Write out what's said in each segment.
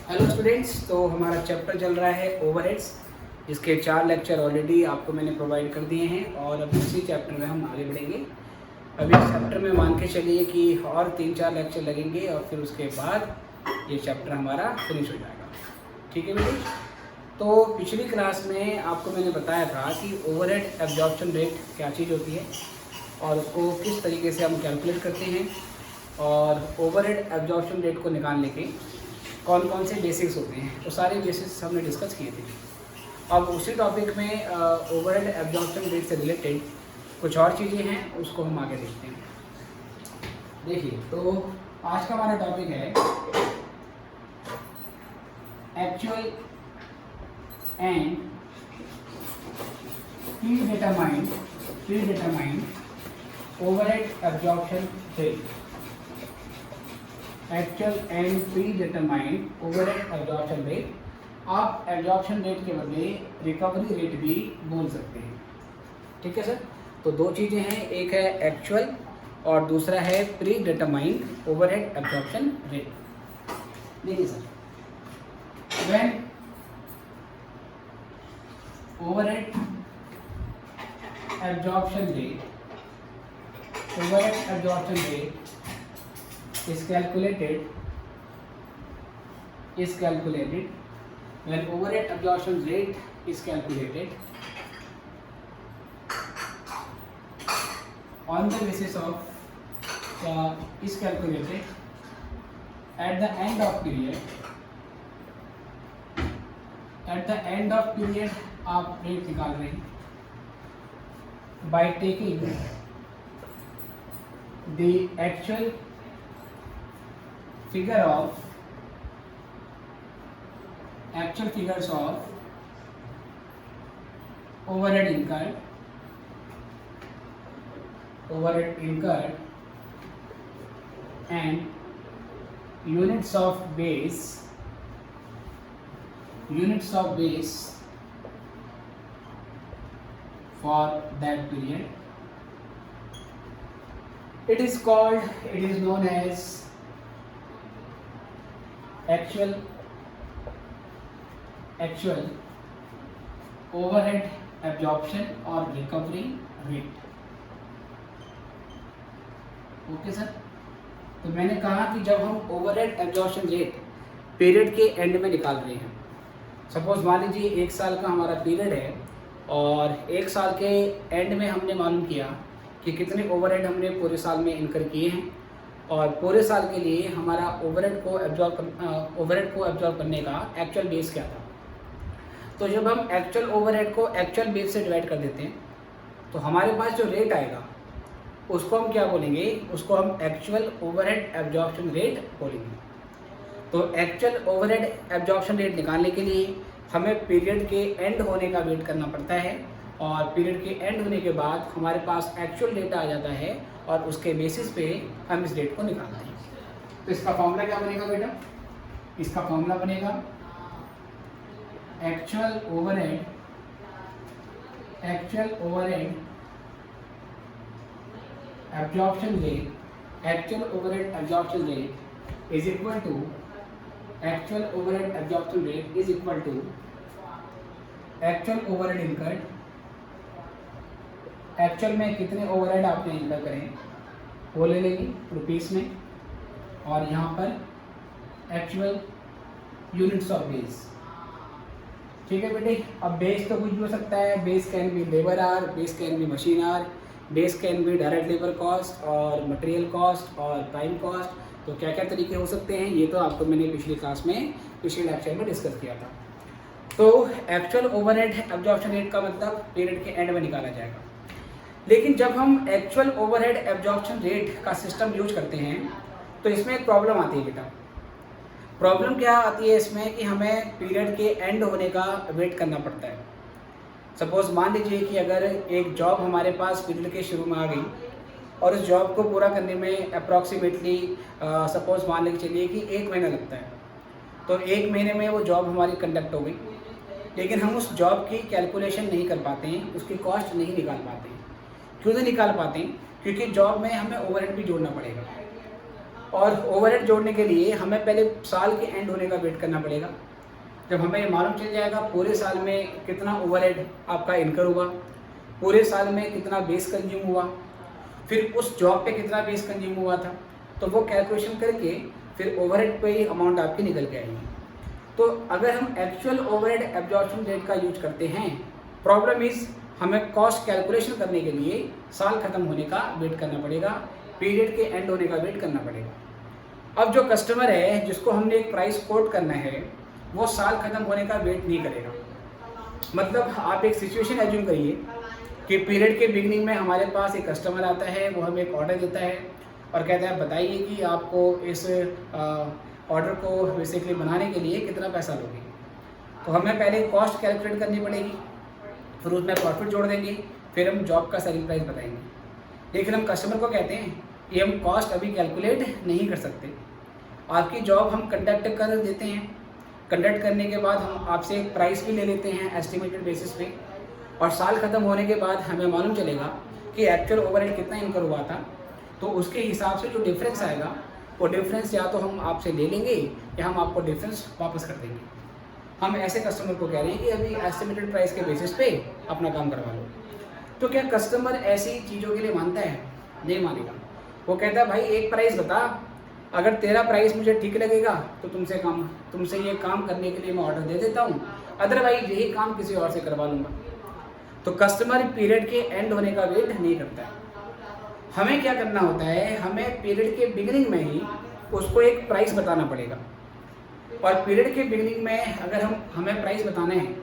Hello students, तो हमारा chapter चल रहा है ओवरहेड्स। इसके 4 लेक्चर ऑलरेडी आपको मैंने प्रोवाइड कर दिए हैं और अब इसी चैप्टर में हम आगे बढ़ेंगे। अभी इस चैप्टर में मान के चलिए कि और 3-4 लेक्चर लगेंगे और फिर उसके बाद ये चैप्टर हमारा फिनिश हो जाएगा। ठीक है बेटे। तो पिछली क्लास में आपको मैंने बताया था कि ओवरहेड एब्जॉर्प्शन रेट क्या चीज़ होती है और उसको किस तरीके से हम कैलकुलेट करते हैं, और ओवरहेड एब्जॉर्प्शन रेट को निकालने के कौन कौन से बेसिक्स होते हैं, वो सारे बेसिक्स हमने डिस्कस किए थे। अब उसी टॉपिक में ओवरहेड एब्जॉर्प्शन रेट से रिलेटेड कुछ और चीज़ें हैं, उसको हम आगे देखते हैं। देखिए, तो आज का हमारा टॉपिक है actual and pre-determined overhead absorption rate. Actual and pre-determined overhead absorption rate. आप एब्जॉर्प्शन रेट के बदले रिकवरी रेट भी बोल सकते हैं। ठीक है सर। तो दो चीज़ें हैं, एक है एक्चुअल और दूसरा है प्री-डिटरमाइंड ओवरहेड एब्जॉर्प्शन रेट। देखिए sir, when overhead absorption rate is calculated when overhead absorption rate is calculated on the basis of is calculated at the end of period आप रेट निकाल रहे हैं by taking the actual figures of overhead incurred and units of base for that period. It is known as actual overhead absorption और recovery rate। Okay sir. तो मैंने कहा कि जब हम ओवरहेड एब्जॉर्प्शन रेट पीरियड के एंड में निकाल रहे हैं, सपोज मान लीजिए 1 साल का हमारा पीरियड है और 1 साल के एंड में हमने मालूम किया कि कितने ओवरहेड हमने पूरे साल में इनकर किए हैं और पूरे साल के लिए हमारा ओवरहेड को एब्जॉर्ब करने का एक्चुअल बेस क्या था। तो जब हम एक्चुअल ओवरहेड को एक्चुअल बेस से डिवाइड कर देते हैं तो हमारे पास जो रेट आएगा उसको हम क्या बोलेंगे, उसको हम एक्चुअल ओवरहेड एब्जॉर्प्शन रेट बोलेंगे। तो एक्चुअल ओवरहेड एब्जॉर्प्शन रेट निकालने के लिए हमें पीरियड के एंड होने का वेट करना पड़ता है और पीरियड के एंड होने के बाद हमारे पास एक्चुअल डेटा आ जाता है और उसके बेसिस पे हम इस रेट को निकालते हैं। तो इसका फॉर्मूला क्या बनेगा बेटा? इसका फॉर्मूला बनेगा actual overhead absorption rate is equal to actual overhead incurred. Actual में कितने ओवरहेड आपने इनकर करें वो ले लेंगे रुपीस में, और यहाँ पर एक्चुअल यूनिट्स ऑफ बेस। ठीक है बेटे। अब बेस तो कुछ भी हो सकता है, base can be labour hour, base can be machine hour, base can be direct labour cost और मटेरियल कॉस्ट और प्राइम कॉस्ट। तो क्या क्या तरीके हो सकते हैं ये तो आपको मैंने पिछले लेक्चर में डिस्कस किया था। तो एक्चुअल ओवरहेड एब्जॉर्प्शन रेट का मतलब पीरियड के एंड में निकाला जाएगा। लेकिन जब हम एक्चुअल ओवरहेड एब्जॉर्प्शन रेट का सिस्टम यूज करते हैं तो इसमें एक प्रॉब्लम आती है बेटा। प्रॉब्लम क्या आती है इसमें कि हमें पीरियड के एंड होने का वेट करना पड़ता है। सपोज मान लीजिए कि अगर एक जॉब हमारे पास पीरियड के शुरू में आ गई और उस जॉब को पूरा करने में अप्रॉक्सीमेटली सपोज मान लेके चलिए कि 1 महीना लगता है, तो 1 महीने में वो जॉब हमारी कंडक्ट हो गई, लेकिन हम उस जॉब की कैलकुलेशन नहीं कर पाते हैं, उसकी कॉस्ट नहीं निकाल पाते हैं। क्यों नहीं निकाल पाते हैं? क्योंकि जॉब में हमें ओवरहेड भी जोड़ना पड़ेगा। और ओवरहेड जोड़ने के लिए हमें पहले साल के एंड होने का वेट करना पड़ेगा। जब हमें ये मालूम चल जाएगा पूरे साल में कितना ओवरहेड आपका इनकर हुआ, पूरे साल में कितना बेस कंज्यूम हुआ, फिर उस जॉब पे कितना बेस कंज्यूम हुआ था, तो वो कैलकुलेशन करके फिर ओवरहेड पे ही अमाउंट आपकी निकल के आएगी। तो अगर हम एक्चुअल ओवरहेड एब्जॉर्प्शन रेट का यूज करते हैं, प्रॉब्लम इज हमें कॉस्ट कैलकुलेशन करने के लिए साल ख़त्म होने का वेट करना पड़ेगा, पीरियड के एंड होने का वेट करना पड़ेगा। अब जो कस्टमर है जिसको हमने एक प्राइस कोट करना है, वो साल ख़त्म होने का वेट नहीं करेगा। मतलब आप एक सिचुएशन एज्यूम करिए कि पीरियड के बिगनिंग में हमारे पास एक कस्टमर आता है, वो हमें एक ऑर्डर देता है और कहता है बताइए कि आपको इस ऑर्डर को बेसिकली बनाने के लिए कितना पैसा लोगे। तो हमें पहले कॉस्ट कैलकुलेट करनी पड़ेगी, फिर उसमें प्रॉफिट जोड़ देंगे, फिर हम जॉब का सेलिंग प्राइस बताएंगे। लेकिन हम कस्टमर को कहते हैं कि हम कॉस्ट अभी कैलकुलेट नहीं कर सकते, आपकी जॉब हम कंडक्ट कर देते हैं, कंडक्ट करने के बाद हम आपसे एक प्राइस भी ले लेते हैं एस्टिमेटेड बेसिस पे, और साल ख़त्म होने के बाद हमें मालूम चलेगा कि एक्चुअल ओवरहेड कितना इनकर हुआ था। तो उसके हिसाब से जो डिफरेंस आएगा वो डिफरेंस या तो हम आपसे ले लेंगे या हम आपको डिफरेंस वापस कर देंगे। हम ऐसे कस्टमर को कह रहे हैं कि अभी एस्टिमेटेड प्राइस के बेसिस पे अपना काम करवा लो। तो क्या कस्टमर ऐसी चीज़ों के लिए मानता है? नहीं मानेगा। वो कहता है भाई एक प्राइस बता, अगर तेरा प्राइस मुझे ठीक लगेगा तो तुमसे ये काम करने के लिए मैं ऑर्डर दे देता हूँ, अदरवाइज यही काम किसी और से करवा लूँगा। तो कस्टमर पीरियड के एंड होने का वेट नहीं करता है। हमें क्या करना होता है, हमें पीरियड के बिगिनिंग में ही उसको एक प्राइस बताना पड़ेगा। और पीरियड के बिगिनिंग में अगर हमें प्राइस बताना है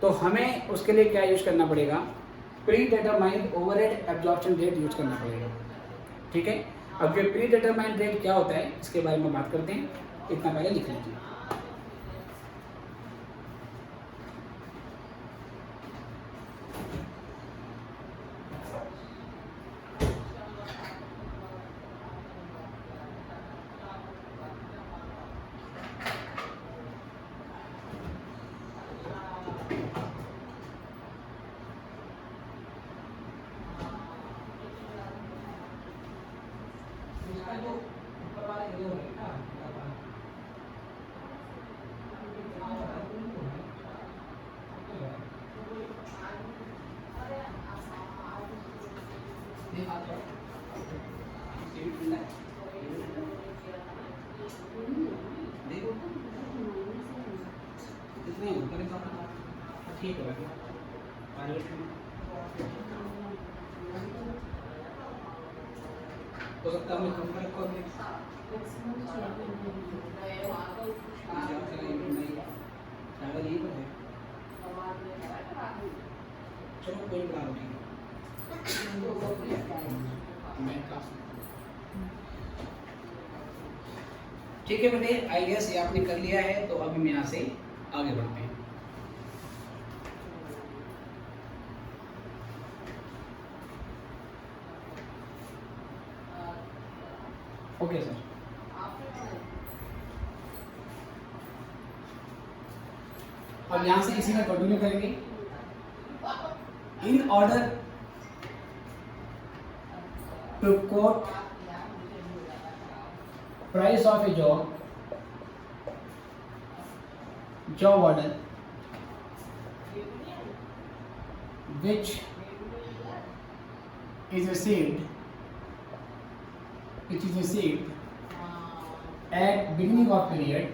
तो हमें उसके लिए क्या यूज करना पड़ेगा, pre determined overhead absorption rate use करना पड़ेगा। ठीक है, अब ये प्री डिटरमाइंड रेट क्या होता है इसके बारे में बात करते हैं, इतना पहले लिख लीजिए। ठीक है, हो सकता है हमें कंफर्ट को चलो कोई बना लो। ठीक है बेटे, आई गेस ये आपने कर लिया है, तो अब हम यहाँ से आगे बढ़ते हैं। ओके सर, अब यहाँ से इसी में कंटिन्यू करेंगे। In order to quote price of a job order which is received at beginning of period,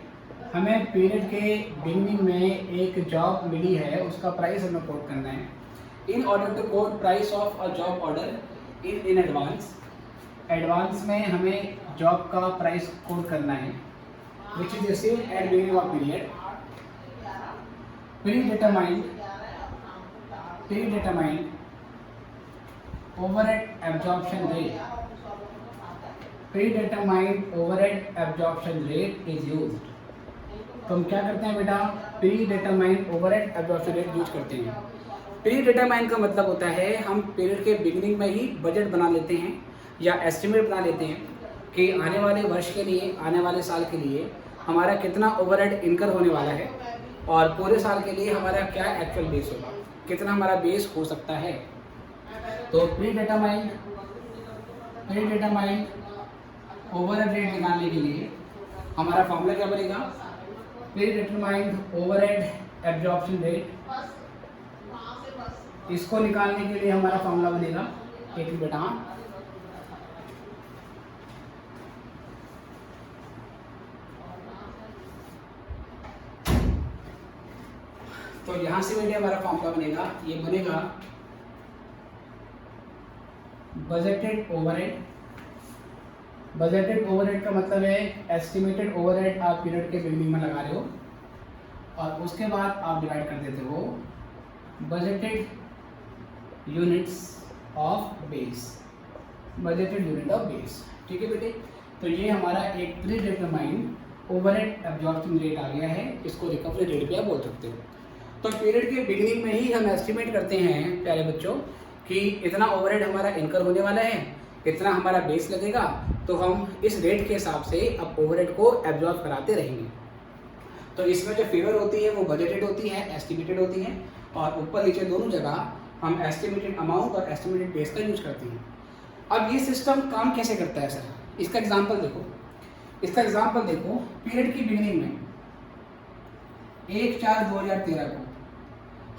हमें पीरियड के बिगनिंग में एक जॉब मिली है, उसका प्राइस हमें कोट करना है। In order to quote price of a job order in advance, advance में हमें जॉब का प्राइस कोट करना है, which is received at beginning of period. Predetermined overhead absorption rate, predetermined overhead absorption rate is used. तो हम क्या करते हैं बेटा, predetermined overhead absorption rate use करते हैं। प्री डिटरमाइंड का मतलब होता है हम पीरियड के बिगिनिंग में ही बजट बना लेते हैं या एस्टिमेट बना लेते हैं कि आने वाले वर्ष के लिए, आने वाले साल के लिए हमारा कितना ओवरहेड इनकर होने वाला है और पूरे साल के लिए हमारा क्या एक्चुअल बेस होगा, कितना हमारा बेस हो सकता है। तो प्री डिटरमाइंड ओवरहेड रेट निकालने के लिए हमारा फॉर्मूला क्या बनेगा, pre determined overhead absorption rate. इसको निकालने के लिए हमारा फॉर्मूला बनेगा एक बेटा, तो यहां से बेटे हमारा फॉर्मूला बनेगा, ये बनेगा बजटेड ओवरहेड। बजटेड ओवरहेड का मतलब है एस्टिमेटेड ओवरहेड आप पीरियड के बिगिनिंग में लगा रहे हो और उसके बाद आप डिवाइड कर देते हो budgeted units of base, budgeted unit of base. ठीक है बेटे, तो ये हमारा एक predetermined overhead absorption rate आ गया है, इसको रिकवरी रेट भी आप बोल सकते हो। तो पीरियड के बिगिनिंग में ही हम एस्टिमेट करते हैं प्यारे बच्चों कि इतना ओवरहेड हमारा इनकर होने वाला है, इतना हमारा बेस लगेगा, तो हम इस रेट के हिसाब से अब ओवरहेड को एब्जॉर्ब कराते रहेंगे। तो इसमें जो फिगर होती है वो बजटेड होती है, एस्टिमेटेड होती है, और ऊपर नीचे दोनों जगह हम एस्टिमेटेड अमाउंट और एस्टिमेटेड बेस का यूज करते हैं। अब ये सिस्टम काम कैसे करता है सर, इसका एग्जाम्पल देखो, पीरियड की बिगिनिंग में 1/4/2013 को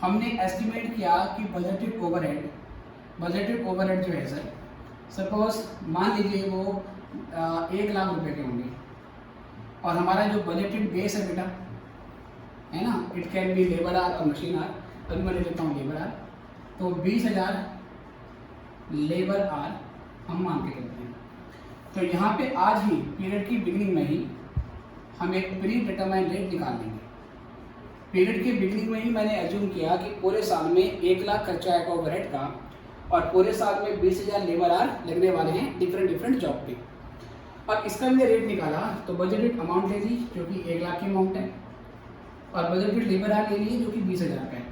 हमने एस्टिमेट किया कि बजटेड ओवरहेड जो है सर, सपोज मान लीजिए वो 1 लाख रुपए के होंगे, और हमारा जो बजटेड बेस है बेटा, है ना, it can be labour hour और मशीन आर, अभी मैं लेता हूँ लेबर आर, तो 20,000 लेबर आर हम मान के चलते हैं। तो यहाँ पे आज ही पीरियड की बिगिनिंग में ही हम एक प्री डिटरमाइंड रेट निकाल लेंगे। पीरियड के बिगिनिंग में ही मैंने एज्यूम किया कि पूरे साल में 1 लाख खर्चा आएगा ओवरहेड का, और पूरे साल में 20,000 लेबर आर लगने वाले हैं डिफरेंट जॉब पे। अब इसका मैंने रेट निकाला, तो बजटेड अमाउंट ले ली जो कि 1 लाख की अमाउंट है, और बजटेड लेबर आर ले लिए जो कि 20,000 का है।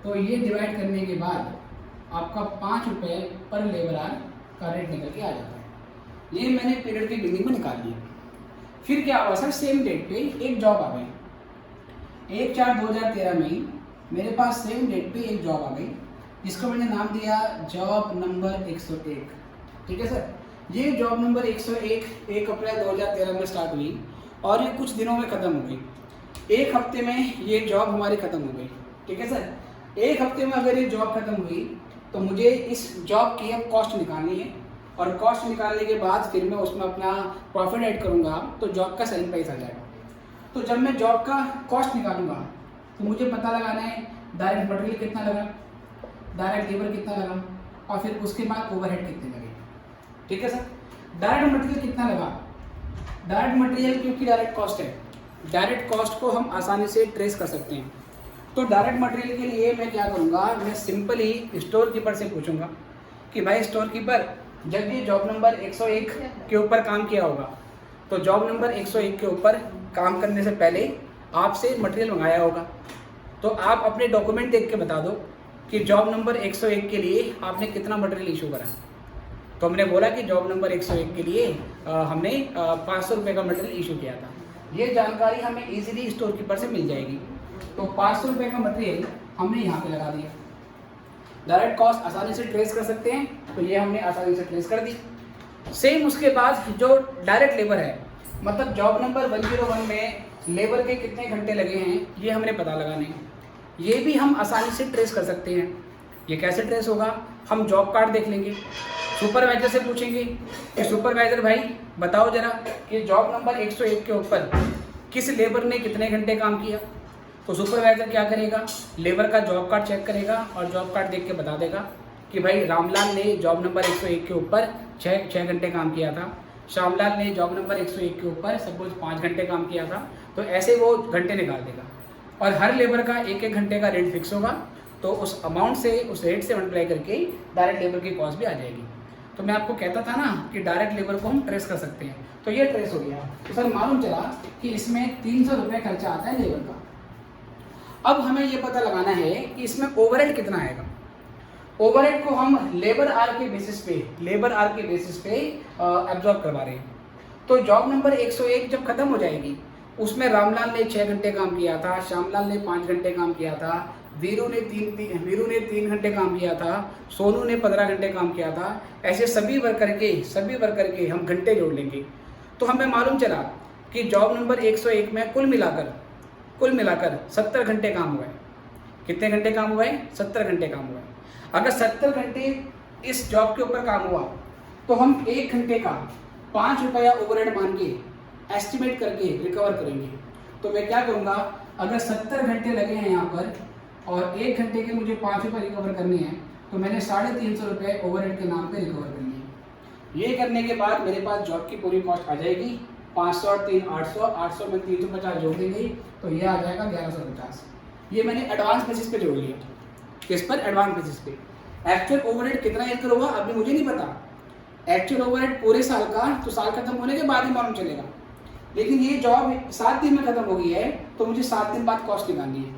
तो ये डिवाइड करने के बाद आपका 5 रुपये पर लेबर आर का रेट निकल के आ जाता है। ये मैंने पीरियड के बिगिनिंग में निकाल लिया। फिर क्या हुआ सर, सेम डेट पे एक जॉब आ गई, 1/4/2013 में मेरे पास सेम डेट पे एक जॉब आ गई, जिसको मैंने नाम दिया जॉब नंबर 101। ठीक है सर, ये जॉब नंबर 101 1 अप्रैल 2013 में स्टार्ट हुई और ये कुछ दिनों में ख़त्म हो गई। 1 हफ्ते में ये जॉब हमारी ख़त्म हो गई। ठीक है सर, 1 हफ्ते में अगर ये जॉब ख़त्म हुई तो मुझे इस जॉब की अब कॉस्ट निकालनी है, और कॉस्ट निकालने के बाद फिर मैं उसमें अपना प्रॉफिट ऐड करूँगा, तो जॉब का सेलिंग प्राइस आ जाएगा। तो जब मैं जॉब का कॉस्ट निकालूंगा तो मुझे पता लगाना है डायरेक्ट मटेरियल कितना लगा, डायरेक्ट लेबर कितना लगा, और फिर उसके बाद ओवरहेड कितने लगे। ठीक है सर, डायरेक्ट मटेरियल कितना लगा, डायरेक्ट मटेरियल क्योंकि डायरेक्ट कॉस्ट है, डायरेक्ट कॉस्ट को हम आसानी से ट्रेस कर सकते हैं। तो डायरेक्ट मटेरियल के लिए मैं क्या करूँगा, मैं सिंपल ही स्टोर कीपर से पूछूंगा कि भाई स्टोर कीपर, जब ये जॉब नंबर 101 के ऊपर काम किया होगा, तो जॉब नंबर 101 के ऊपर काम करने से पहले आपसे मटेरियल मंगाया होगा, तो आप अपने डॉक्यूमेंट देख के बता दो कि जॉब नंबर 101 के लिए आपने कितना मटेरियल इशू करा। तो हमने बोला कि जॉब नंबर 101 के लिए हमने 500 रुपये का मटेरियल इशू किया था। ये जानकारी हमें इजीली स्टोर कीपर से मिल जाएगी। तो 500 रुपये का मटेरियल हमने यहाँ पे लगा दिया। डायरेक्ट कॉस्ट आसानी से ट्रेस कर सकते हैं, तो ये हमने आसानी से ट्रेस कर दी। सेम उसके बाद जो डायरेक्ट लेबर है, मतलब जॉब नंबर 101 में लेबर के कितने घंटे लगे हैं ये हमने पता लगाने हैं, ये भी हम आसानी से ट्रेस कर सकते हैं। ये कैसे ट्रेस होगा, हम जॉब कार्ड देख लेंगे, सुपरवाइजर से पूछेंगे कि सुपरवाइजर भाई बताओ जरा कि जॉब नंबर 101 के ऊपर किस लेबर ने कितने घंटे काम किया। तो सुपरवाइजर क्या करेगा, लेबर का जॉब कार्ड चेक करेगा और जॉब कार्ड देख के बता देगा कि भाई रामलाल ने जॉब नंबर 101 के ऊपर 6 घंटे काम किया था, श्यामलाल ने जॉब नंबर 101 के ऊपर सपोज 5 घंटे काम किया था। तो ऐसे वो घंटे निकाल देगा, और हर लेबर का 1-1 घंटे का रेट फिक्स होगा, तो उस अमाउंट से, उस रेट से मल्टीप्लाई करके डायरेक्ट लेबर की कॉस्ट भी आ जाएगी। तो मैं आपको कहता था ना कि डायरेक्ट लेबर को हम ट्रेस कर सकते हैं, तो ये ट्रेस हो गया। तो सर मालूम चला कि इसमें 300 रुपये खर्चा आता है लेबर का। अब हमें ये पता लगाना है कि इसमें ओवरहेड कितना आएगा। ओवरहेड को हम लेबर आर के बेसिस पे एब्जॉर्ब करवा रहे हैं। तो जॉब नंबर 101 जब खत्म हो जाएगी, उसमें रामलाल ने 6 घंटे काम किया था, श्यामलाल ने 5 घंटे काम किया था, वीरू ने 3 घंटे काम किया था, सोनू ने 15 घंटे काम किया था, ऐसे सभी वर्कर के हम घंटे जोड़ लेंगे तो हमें मालूम चला कि जॉब नंबर 101 में कुल मिलाकर 70 घंटे काम हुआ है। कितने घंटे काम हुआ है? 70 घंटे काम हुआ है। अगर 70 घंटे इस जॉब के ऊपर काम हुआ तो हम 1 घंटे का 5 रुपया ओवरहेड मान के एस्टिमेट करके रिकवर करेंगे। तो मैं क्या करूँगा, अगर 70 घंटे लगे हैं यहाँ पर और 1 घंटे के मुझे 5 रुपये रिकवर करने हैं तो मैंने 350 रुपये ओवरहेड के नाम पे रिकवर करनी है। ये करने के बाद मेरे पास जॉब की पूरी कॉस्ट आ जाएगी 500 और 3 800 में 350 जोड़ देंगे तो ये आ जाएगा 1150। ये मैंने एडवांस बेसिस पे जोड़ लिया। किस पर? एडवांस बेसिस पे। एक्चुअल ओवरहेड कितना इंकर होगा अभी मुझे नहीं पता। एक्चुअल ओवरहेड पूरे साल का तो साल खत्म होने के बाद ही मालूम चलेगा, लेकिन ये जॉब 7 दिन में खत्म हो गई है तो मुझे 7 दिन बाद कॉस्ट निकालनी है।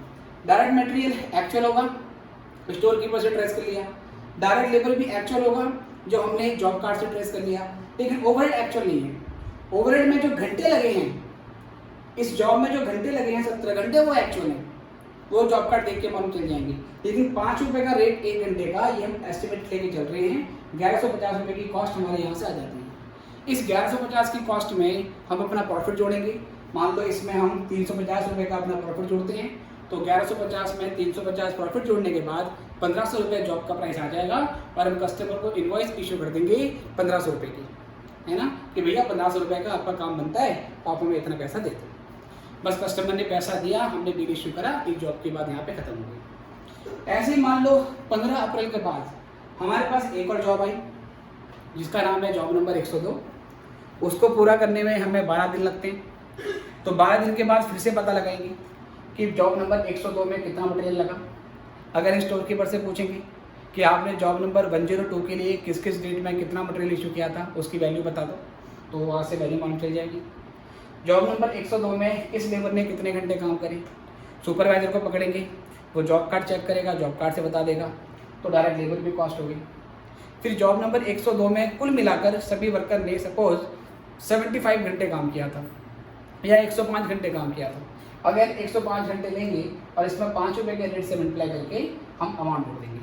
डायरेक्ट मटेरियल एक्चुअल होगा, स्टोर कीपर से ट्रेस कर लिया। डायरेक्ट लेबर भी एक्चुअल होगा जो हमने जॉब कार्ड से ट्रेस कर लिया, लेकिन ओवरहेड एक्चुअल नहीं है। ओवरहेड में जो घंटे लगे हैं, इस जॉब में जो घंटे लगे हैं 17 घंटे, वो एक्चुअल है, वो जॉब कार्ड देख के मालूम चल जाएंगे। लेकिन 5 रुपये का रेट 1 घंटे का ये हम एस्टिमेट लेके चल रहे हैं। 1150 रुपये की कॉस्ट हमारे यहाँ से आ जाती है। इस 1150 की कॉस्ट में हम अपना प्रॉफिट जोड़ेंगे। मान लो इसमें हम 350 रुपये का अपना प्रॉफिट जोड़ते हैं तो 1150 में 350 प्रॉफिट जोड़ने के बाद 1500 रुपये जॉब का प्राइस आ जाएगा और हम कस्टमर को इनवॉइस इशू कर देंगे 1500 रुपये की, है ना, कि भैया 1500 रुपये का आपका काम बनता है तो आप हमें इतना पैसा देते हैं। बस कस्टमर ने पैसा दिया, हमने बिल इशू करा, एक जॉब की बात यहाँ पे खत्म हो गई। ऐसे ही मान लो 15 अप्रैल के बाद हमारे पास एक और जॉब आई जिसका नाम है जॉब नंबर 102। उसको पूरा करने में हमें 12 दिन लगते हैं। तो 12 दिन के बाद फिर से पता लगाएंगे कि जॉब नंबर 102 में कितना मटेरियल लगा। अगर स्टोर कीपर से पूछेंगे कि आपने जॉब नंबर 102 के लिए किस किस डेट में कितना मटेरियल इशू किया था, उसकी वैल्यू बता दो, तो वहाँ से वैल्यू मालूम चल जाएगी। जॉब नंबर 102 में इस लेबर ने कितने घंटे काम करे, सुपरवाइजर को पकड़ेंगे, वो जॉब कार्ड चेक करेगा, जॉब कार्ड से बता देगा, तो डायरेक्ट लेबर भी कॉस्ट होगी। फिर जॉब नंबर 102 में कुल मिलाकर सभी वर्कर ने सपोज 75 घंटे काम किया था या 105 घंटे काम किया था। अगर 105 घंटे लेंगे और इसमें 5 रुपये के रेट से मल्टीप्लाई करके हम अमाउंट जोड़ देंगे।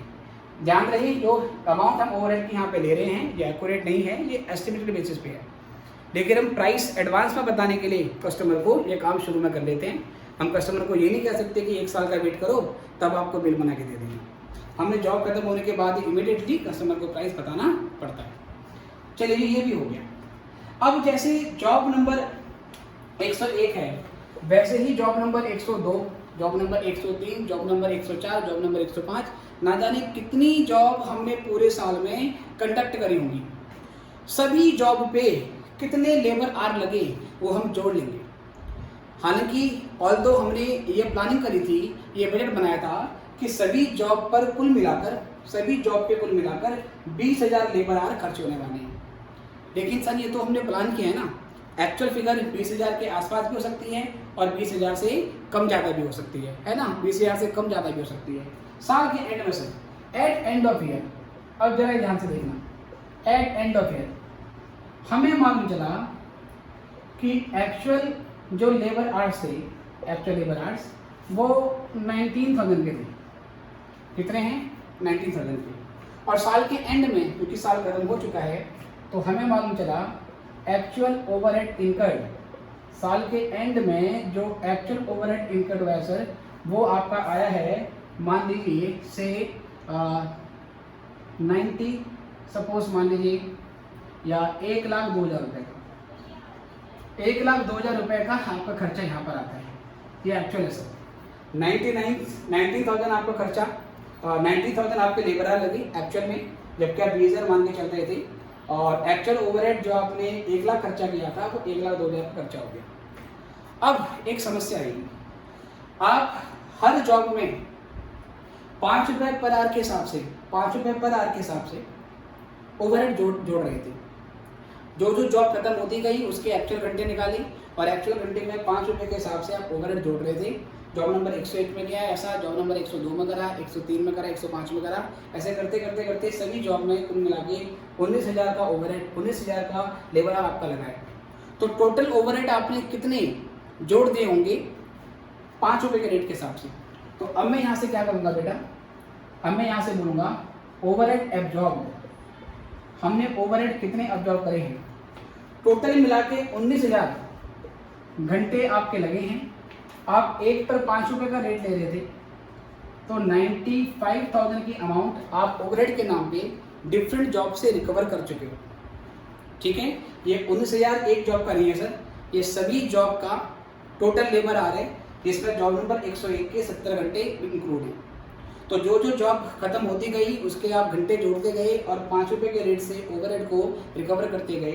ध्यान रहे जो अमाउंट हम ओवरहेड की यहाँ पे ले रहे हैं ये एक्यूरेट नहीं है, ये एस्टिमेटेड बेसिस पे है, लेकिन हम प्राइस एडवांस में बताने के लिए कस्टमर को ये काम शुरू में कर लेते हैं। हम कस्टमर को ये नहीं कह सकते कि 1 साल का वेट करो तब आपको बिल बना के दे देंगे। हमने जॉब खत्म होने के बाद इमीडिएटली कस्टमर को प्राइस बताना पड़ता है। चलिए ये भी हो गया। अब जैसे जॉब नंबर 101 है वैसे ही job number 102, job number 103, job number 104, job number 105, ना जाने कितनी जॉब हमने पूरे साल में कंडक्ट करी होंगी। सभी जॉब पे कितने लेबर आवर लगे वो हम जोड़ लेंगे। हालांकि ऑल्दो हमने ये प्लानिंग करी थी, ये बजट बनाया था कि सभी जॉब पे कुल मिलाकर 20,000 लेबर आवर खर्च होने वाले हैं। लेकिन सर ये तो हमने प्लान किया है ना, एक्चुअल फिगर 20,000 के आसपास भी हो सकती है और 20,000 से कम ज़्यादा भी हो सकती है ना, 20,000 से कम ज़्यादा भी हो सकती है साल के एंड में। Sir at end of year, अब जरा ध्यान से देखना, एट एंड ऑफ ईयर हमें मालूम चला कि एक्चुअल जो लेबर आवर्स थे, एक्चुअल लेबर आवर्स वो 19,000 के थे। कितने हैं? 19,000 के। और साल के एंड में क्योंकि साल खत्म हो चुका है तो हमें मालूम चला एक्चुअल ओवरहेड इनकर्ड, साल के एंड में जो एक्चुअल ओवरहेड इनकर्ड हुआ है सर वो आपका आया है, मान लीजिए से 90 सपोज मान लीजिए या 1,02,000 रुपये का, 1,02,000 रुपये का आपका खर्चा यहाँ पर आता है। ये एक्चुअल है सर। 19,000 आपका खर्चा, 90,000 आपके लेबर आवर लगी एक्चुअल में, जबकि आप 20,000 मान के चल रहे थे, और एक्चुअल ओवरहेड जो आपने 1,00,000 खर्चा किया था वो 1,02,000 का खर्चा हो गया। अब एक समस्या आएगी, आप हर जॉब में 5 रुपये पर आवर के हिसाब से, 5 रुपये पर आवर के हिसाब से ओवरहेड जोड़ रहे थे। जो जॉब खत्म होती गई उसके एक्चुअल घंटे निकाली और एक्चुअल घंटे में 5 रुपये के हिसाब से आप ओवरहेड जोड़ रहे थे। जॉब नंबर 101 में गया ऐसा, जॉब नंबर 102 में करा, 103 में करा, 105 में करा, ऐसे करते करते करते सभी जॉब में कुल मिला के 19,000 का ओवरहेड, 19,000 का लेबर आवर आपका लगा है। तो टोटल ओवरहेड आपने कितने जोड़ दिए होंगे 5 रुपये के रेट के हिसाब से। तो अब मैं यहाँ से क्या करूँगा बेटा, अब मैं यहाँ से बोलूँगा ओवरहेड एब्जॉर्ब। हमने ओवरहेड कितने एब्जॉर्ब करे हैं? टोटल मिला के 19,000 घंटे आपके लगे हैं। आप एक पर 5 रुपये का रेट ले रहे थे, तो 95,000 की अमाउंट आप ओवरहेड के नाम पे डिफरेंट जॉब से रिकवर कर चुके हो। ठीक है, ये 19,000 एक जॉब का नहीं है सर, ये सभी जॉब का टोटल लेबर आ रहे हैं, जिसमें जॉब नंबर 101 के 70 घंटे इंक्लूड है। तो जो जो जॉब खत्म होती गई उसके आप घंटे जोड़ते गए और 5 रुपये के रेट से ओवरहेड को रिकवर करते गए।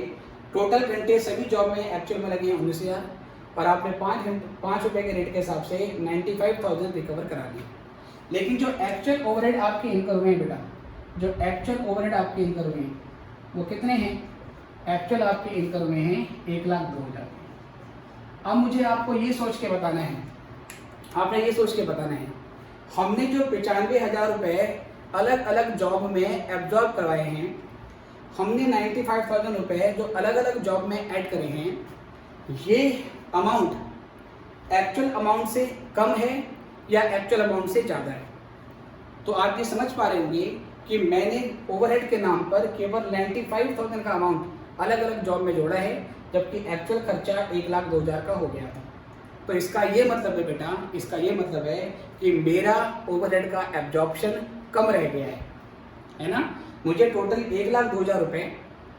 टोटल घंटे सभी जॉब में एक्चुअल में लगे हैं 19,000 और आपने 5 रुपये के रेट के हिसाब से 95,000 रिकवर करा दिए। लेकिन जो एक्चुअल ओवरहेड आपके इनकम हुए हैं बेटा, जो एक्चुअल ओवरहेड आपके इनकम हुए हैं वो कितने हैं? एक्चुअल आपके इनकम हुए हैं 1,02,000। अब मुझे आपको ये सोच के बताना है, आपने ये सोच के बताना है, हमने जो 95,000 रुपये अलग अलग जॉब में एब्जॉर्ब करवाए हैं, हमने 95,000 रुपये जो अलग अलग जॉब में ऐड करे हैं, ये अमाउंट एक्चुअल अमाउंट से कम है या एक्चुअल अमाउंट से ज़्यादा है? तो आप ये समझ पा रहे होंगे कि मैंने ओवरहेड के नाम पर केवल 95,000 का अमाउंट अलग अलग जॉब में जोड़ा है, जबकि एक्चुअल खर्चा 1,02,000 का हो गया था। तो इसका ये मतलब है बेटा, इसका ये मतलब है कि मेरा ओवरहेड का एब्जॉर्प्शन कम रह गया है ना। मुझे टोटल 1,02,000 रुपये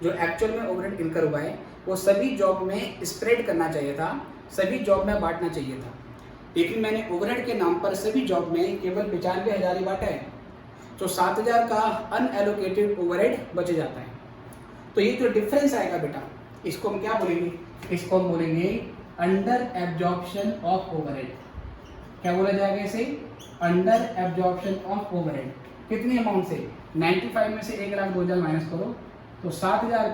जो एक्चुअल में ओवरहेड इनकर हुआ है वो सभी जॉब में स्प्रेड करना चाहिए था, सभी जॉब में बांटना चाहिए था, लेकिन मैंने ओवरहेड के नाम पर सभी जॉब में केवल 95,000 ही बांटा है। तो 7,000 का अनएलोकेटेड ओवरहेड बच जाता है। तो ये जो डिफरेंस आएगा बेटा, इसको हम क्या बोलेंगे? इसको हम बोलेंगे अंडर एब्जॉर्प्शन ऑफ ओवरहेड। क्या बोला जाएगा इसे? Under absorption of overhead. कितनी अमाउंट से? 95 में से 1,02,000 माइनस करो तो 7,000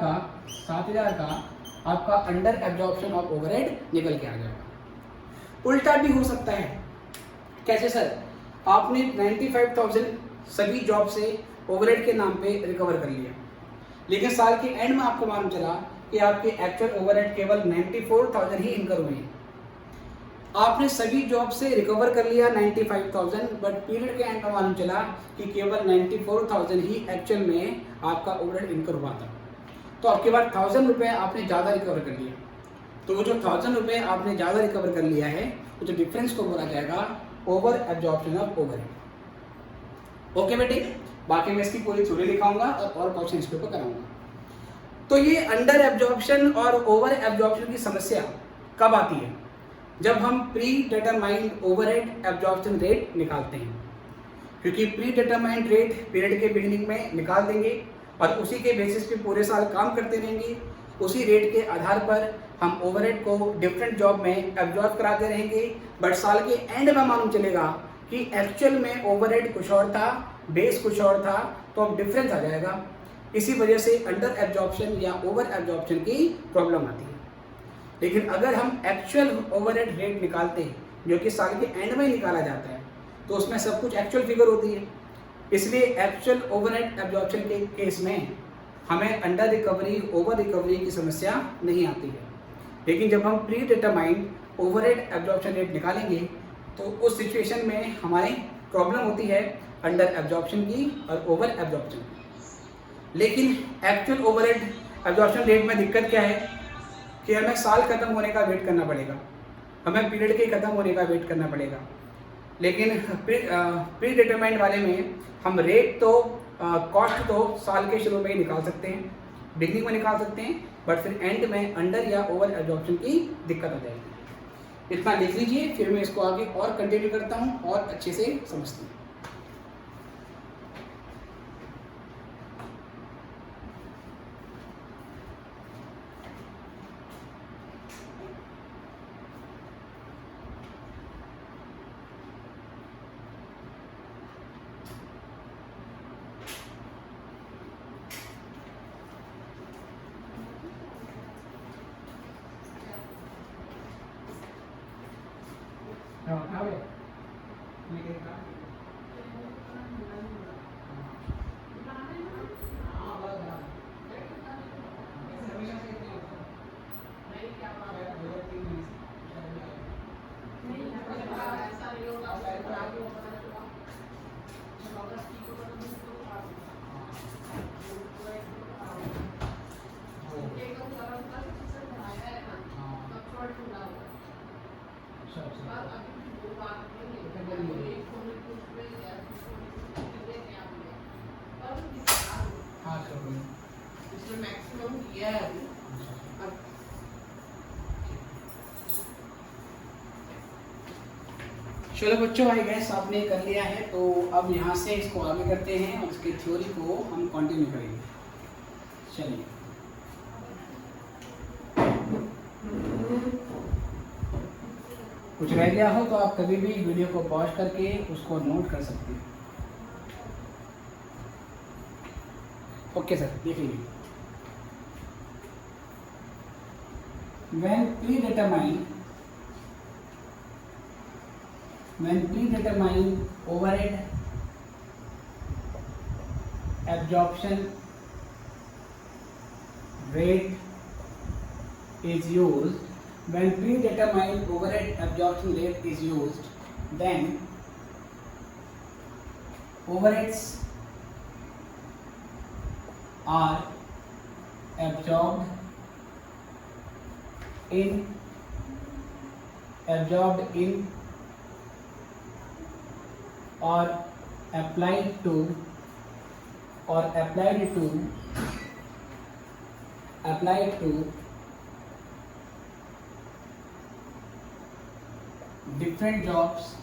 का आपका अंडर एब्जॉर्प्शन ऑफ ओवरहेड निकल के आ जाएगा। उल्टा भी हो सकता है। कैसे सर? आपने 95,000 सभी जॉब से ओवरहेड के नाम पे रिकवर कर लिया, लेकिन साल के एंड में आपको मालूम चला कि आपके एक्चुअल ओवरहेड केवल 94,000 ही इनकर हुए हैं। आपने सभी जॉब से रिकवर कर लिया 95,000, बट पीरियड के एंड में मालूम चला कि केवल 94,000 ही एक्चुअल में आपका ओवरहेड इनकर हुआ था। तो आपके बाद 1,000 रुपये आपने ज़्यादा रिकवर कर लिया। तो वो जो 1,000 रुपये आपने ज़्यादा रिकवर कर लिया है, तो जो डिफरेंस को बोला जाएगा over absorption of overhead. Okay बेटे, बाकी मैं इसकी पूरी थ्योरी लिखाऊंगा और क्वेश्चन इसके ऊपर कराऊंगा। तो ये अंडर एब्जॉर्प्शन और ओवर एब्जॉर्प्शन की समस्या कब आती है? जब हम pre determined overhead absorption rate निकालते हैं, क्योंकि प्री डिटरमाइंड रेट पीरियड के बिगिनिंग में निकाल देंगे और उसी के बेसिस पे पूरे साल काम करते रहेंगे। उसी रेट के आधार पर हम ओवरहेड को डिफरेंट जॉब में एब्जॉर्ब कराते रहेंगे, बट साल के एंड में मालूम चलेगा कि एक्चुअल में ओवरहेड कुछ और था, बेस कुछ और था, तो अब डिफरेंस आ जाएगा। इसी वजह से अंडर एब्जॉर्प्शन या ओवर एब्जॉर्प्शन की प्रॉब्लम आती है। लेकिन अगर हम एक्चुअल ओवरहेड रेट निकालते हैं, जो कि साल के एंड में ही निकाला जाता है, तो उसमें सब कुछ एक्चुअल फिगर होती है। इसलिए एक्चुअल ओवरहेड एब्जॉर्प्शन के केस में हमें अंडर रिकवरी ओवर रिकवरी की समस्या नहीं आती है। लेकिन जब हम pre determined overhead absorption rate निकालेंगे तो उस सिचुएशन में हमारी प्रॉब्लम होती है अंडर एब्जॉर्प्शन की और ओवर एब्जॉर्प्शन की। लेकिन एक्चुअल ओवरहेड एब्जॉर्प्शन रेट में दिक्कत क्या है कि हमें साल खत्म होने का वेट करना पड़ेगा, हमें पीरियड के खत्म होने का वेट करना पड़ेगा। लेकिन प्री डिटरमाइंड वाले में हम रेट तो कॉस्ट तो साल के शुरू में ही निकाल सकते हैं, बिगनिंग में निकाल सकते हैं, बट फिर एंड में अंडर या ओवर एब्जॉर्प्शन की दिक्कत हो जाएगी। इतना लिख लीजिए, फिर मैं इसको आगे और कंटिन्यू करता हूँ और अच्छे से समझते हैं। हाँ चलो इसमें मैक्सिमम किया है अभी। चलो बच्चों, आई गैस आपने कर लिया है, तो अब यहाँ से इसको आगे करते हैं और उसकी थ्योरी को हम कंटिन्यू करेंगे। चलिए, कुछ रह गया हो तो आप कभी भी वीडियो को पॉज करके उसको नोट कर सकते हैं। ओके सर, देख लीजिए। when predetermined overhead absorption rate is used, when predetermined overhead absorption rate is used, then overheads are absorbed in or applied to different jobs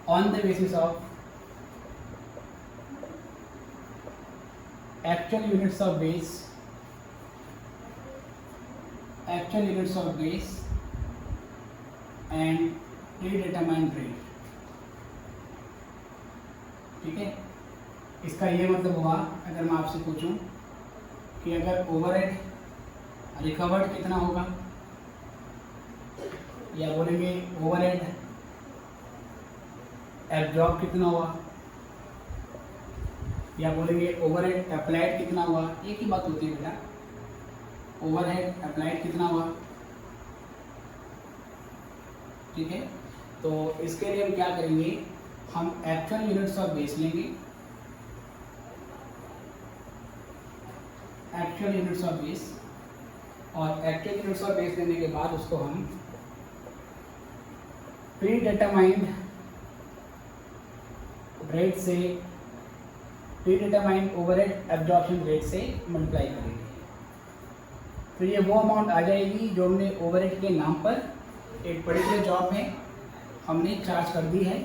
on the basis of actual units of base and predetermined rate। ठीक है, इसका ये मतलब हुआ, अगर मैं आपसे पूछूं कि अगर ओवरहेड रिकवर्ड कितना होगा, या बोलेंगे ओवरहेड एब्जॉर्ब कितना हुआ, या बोलेंगे ओवरहेड अप्लाइड कितना हुआ, एक ही बात होती है बेटा। ओवरहेड अप्लाइड कितना हुआ, ठीक है। तो इसके लिए हम क्या करेंगे, हम एक्चुअल यूनिट्स ऑफ बेस लेंगे, एक्चुअल यूनिट्स ऑफ बेस, और एक्चुअल यूनिट्स ऑफ बेस लेने के बाद उसको हम प्रीडिटरमाइंड रेट से, प्रीडिटरमाइंड ओवरहेड एब्जॉर्प्शन रेट से मल्टीप्लाई करेंगे। तो ये वो अमाउंट आ जाएगी जो हमने ओवरहेड के नाम पर एक पर्टिकुलर जॉब में हमने चार्ज कर दी है,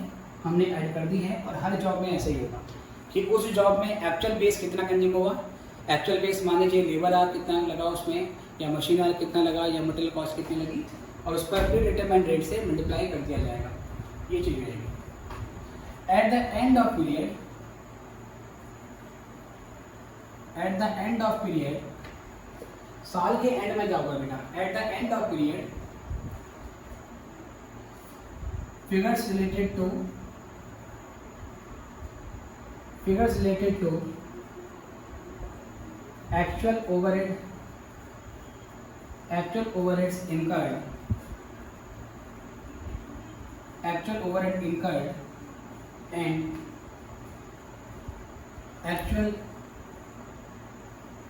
हमने ऐड कर दी है। और हर जॉब में ऐसे ही होगा कि उस जॉब में एक्चुअल बेस कितना कंज्यूम हुआ, एक्चुअल बेस मान लीजिए लेबर आवर कितना लगा उसमें, या मशीन आवर कितना लगा, या मटेरियल कॉस्ट कितनी लगी, और उस पर प्रीडिटरमाइंड रेट से मल्टीप्लाई कर दिया जाएगा। ये चीज़ रहेगी। At the end of period, साल के एंड में क्या होगा बेटा, at the end of period figures related to actual overheads incurred and actual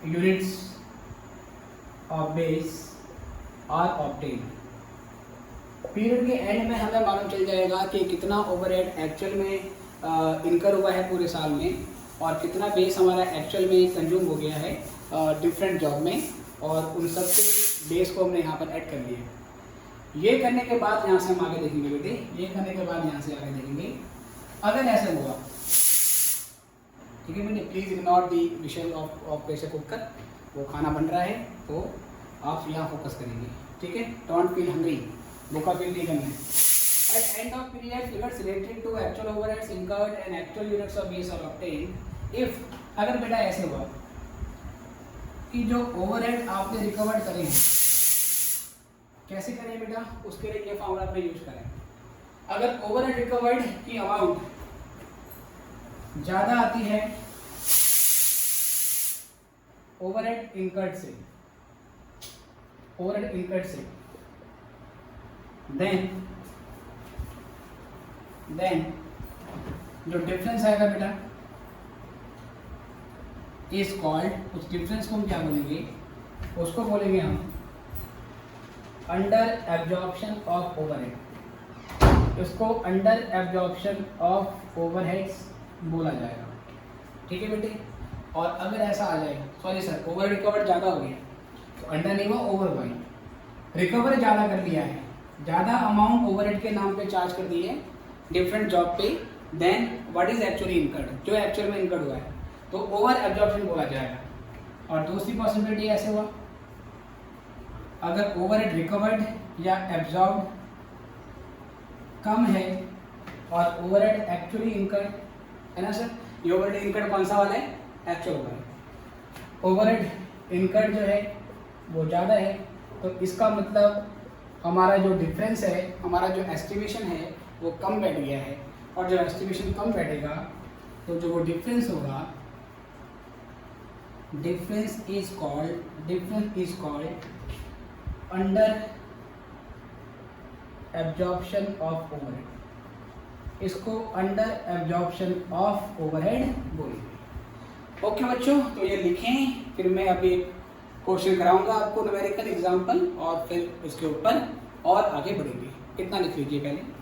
units of base are obtained। Period के एंड में हमें मालूम चल जाएगा कि कितना ओवरहेड एक्चुअल में इनकर हुआ है पूरे साल में, और कितना बेस हमारा एक्चुअल में कंज्यूम हो गया है डिफरेंट जॉब में, और उन सब के बेस को हमने यहाँ पर ऐड कर लिया। ये करने के बाद यहाँ से हम आगे देखेंगे बेटे, ये करने के बाद यहाँ से आगे देखेंगे। अगर ऐसे हुआ, ठीक है बेटे, प्लीज़ इग्नोर दी विषय ऑफ प्रेशर कुकर, वो खाना बन रहा है तो आप यहाँ फोकस करेंगे, ठीक है। Don't feel hungry, book of नहीं करना है। At end of period, figures related to actual overheads incurred and actual units of base are obtained if, अगर बेटा ऐसे हुआ कि जो ओवरहेड आपने रिकवर करे हैं, कैसे करें बेटा, उसके लिए ये फॉर्मूला आपने यूज करें। अगर ओवरहेड रिकवर्ड की अमाउंट ज़्यादा आती है ओवरहेड इनकर्ड से, देन जो डिफरेंस आएगा बेटा इज कॉल्ड, उस डिफरेंस को हम क्या बोलेंगे, उसको बोलेंगे हम अंडर एब्जॉर्प्शन ऑफ ओवरहेड, इसको अंडर एब्जॉर्प्शन ऑफ ओवरहेड्स बोला जाएगा। ठीक है बेटे। और अगर ऐसा आ जाए, सॉरी सर, ओवर रिकवर ज़्यादा हो गया तो अंडर नहीं हुआ, ओवर हुआ। रिकवर ज़्यादा कर लिया है, ज़्यादा अमाउंट ओवरहेड के नाम पे चार्ज कर दी है डिफरेंट जॉब पे, then what is actually incurred, जो एक्चुअल में इनकर्ड हुआ है तो ओवर एब्जॉर्प्शन बोला जाएगा। और दूसरी पॉसिबिलिटी ऐसे हुआ, अगर ओवरहेड रिकवर्ड या एब्जॉर्ब कम है और ओवरहेड एक्चुअली इनकर्ड है ना सर, ये ओवरहेड इनकर्ड कौन सा वाला है, एक्चुअल ओवरहेड। ओवरहेड इनकर्ड जो है वो ज़्यादा है, तो इसका मतलब हमारा जो डिफरेंस है, हमारा जो एस्टिमेशन है वो कम बैठ गया है। और जब एस्टिमेशन कम बैठेगा तो जो वो डिफरेंस होगा, difference is called under absorption of overhead, इसको अंडर एब्जॉर्प्शन ऑफ ओवरहेड बोलेंगे। ओके बच्चों, तो ये लिखें, फिर मैं अभी क्वेश्चन कराऊंगा आपको न्यूमेरिकल एग्जांपल और फिर उसके ऊपर और आगे बढ़ेंगे। इतना लिख लीजिए पहले।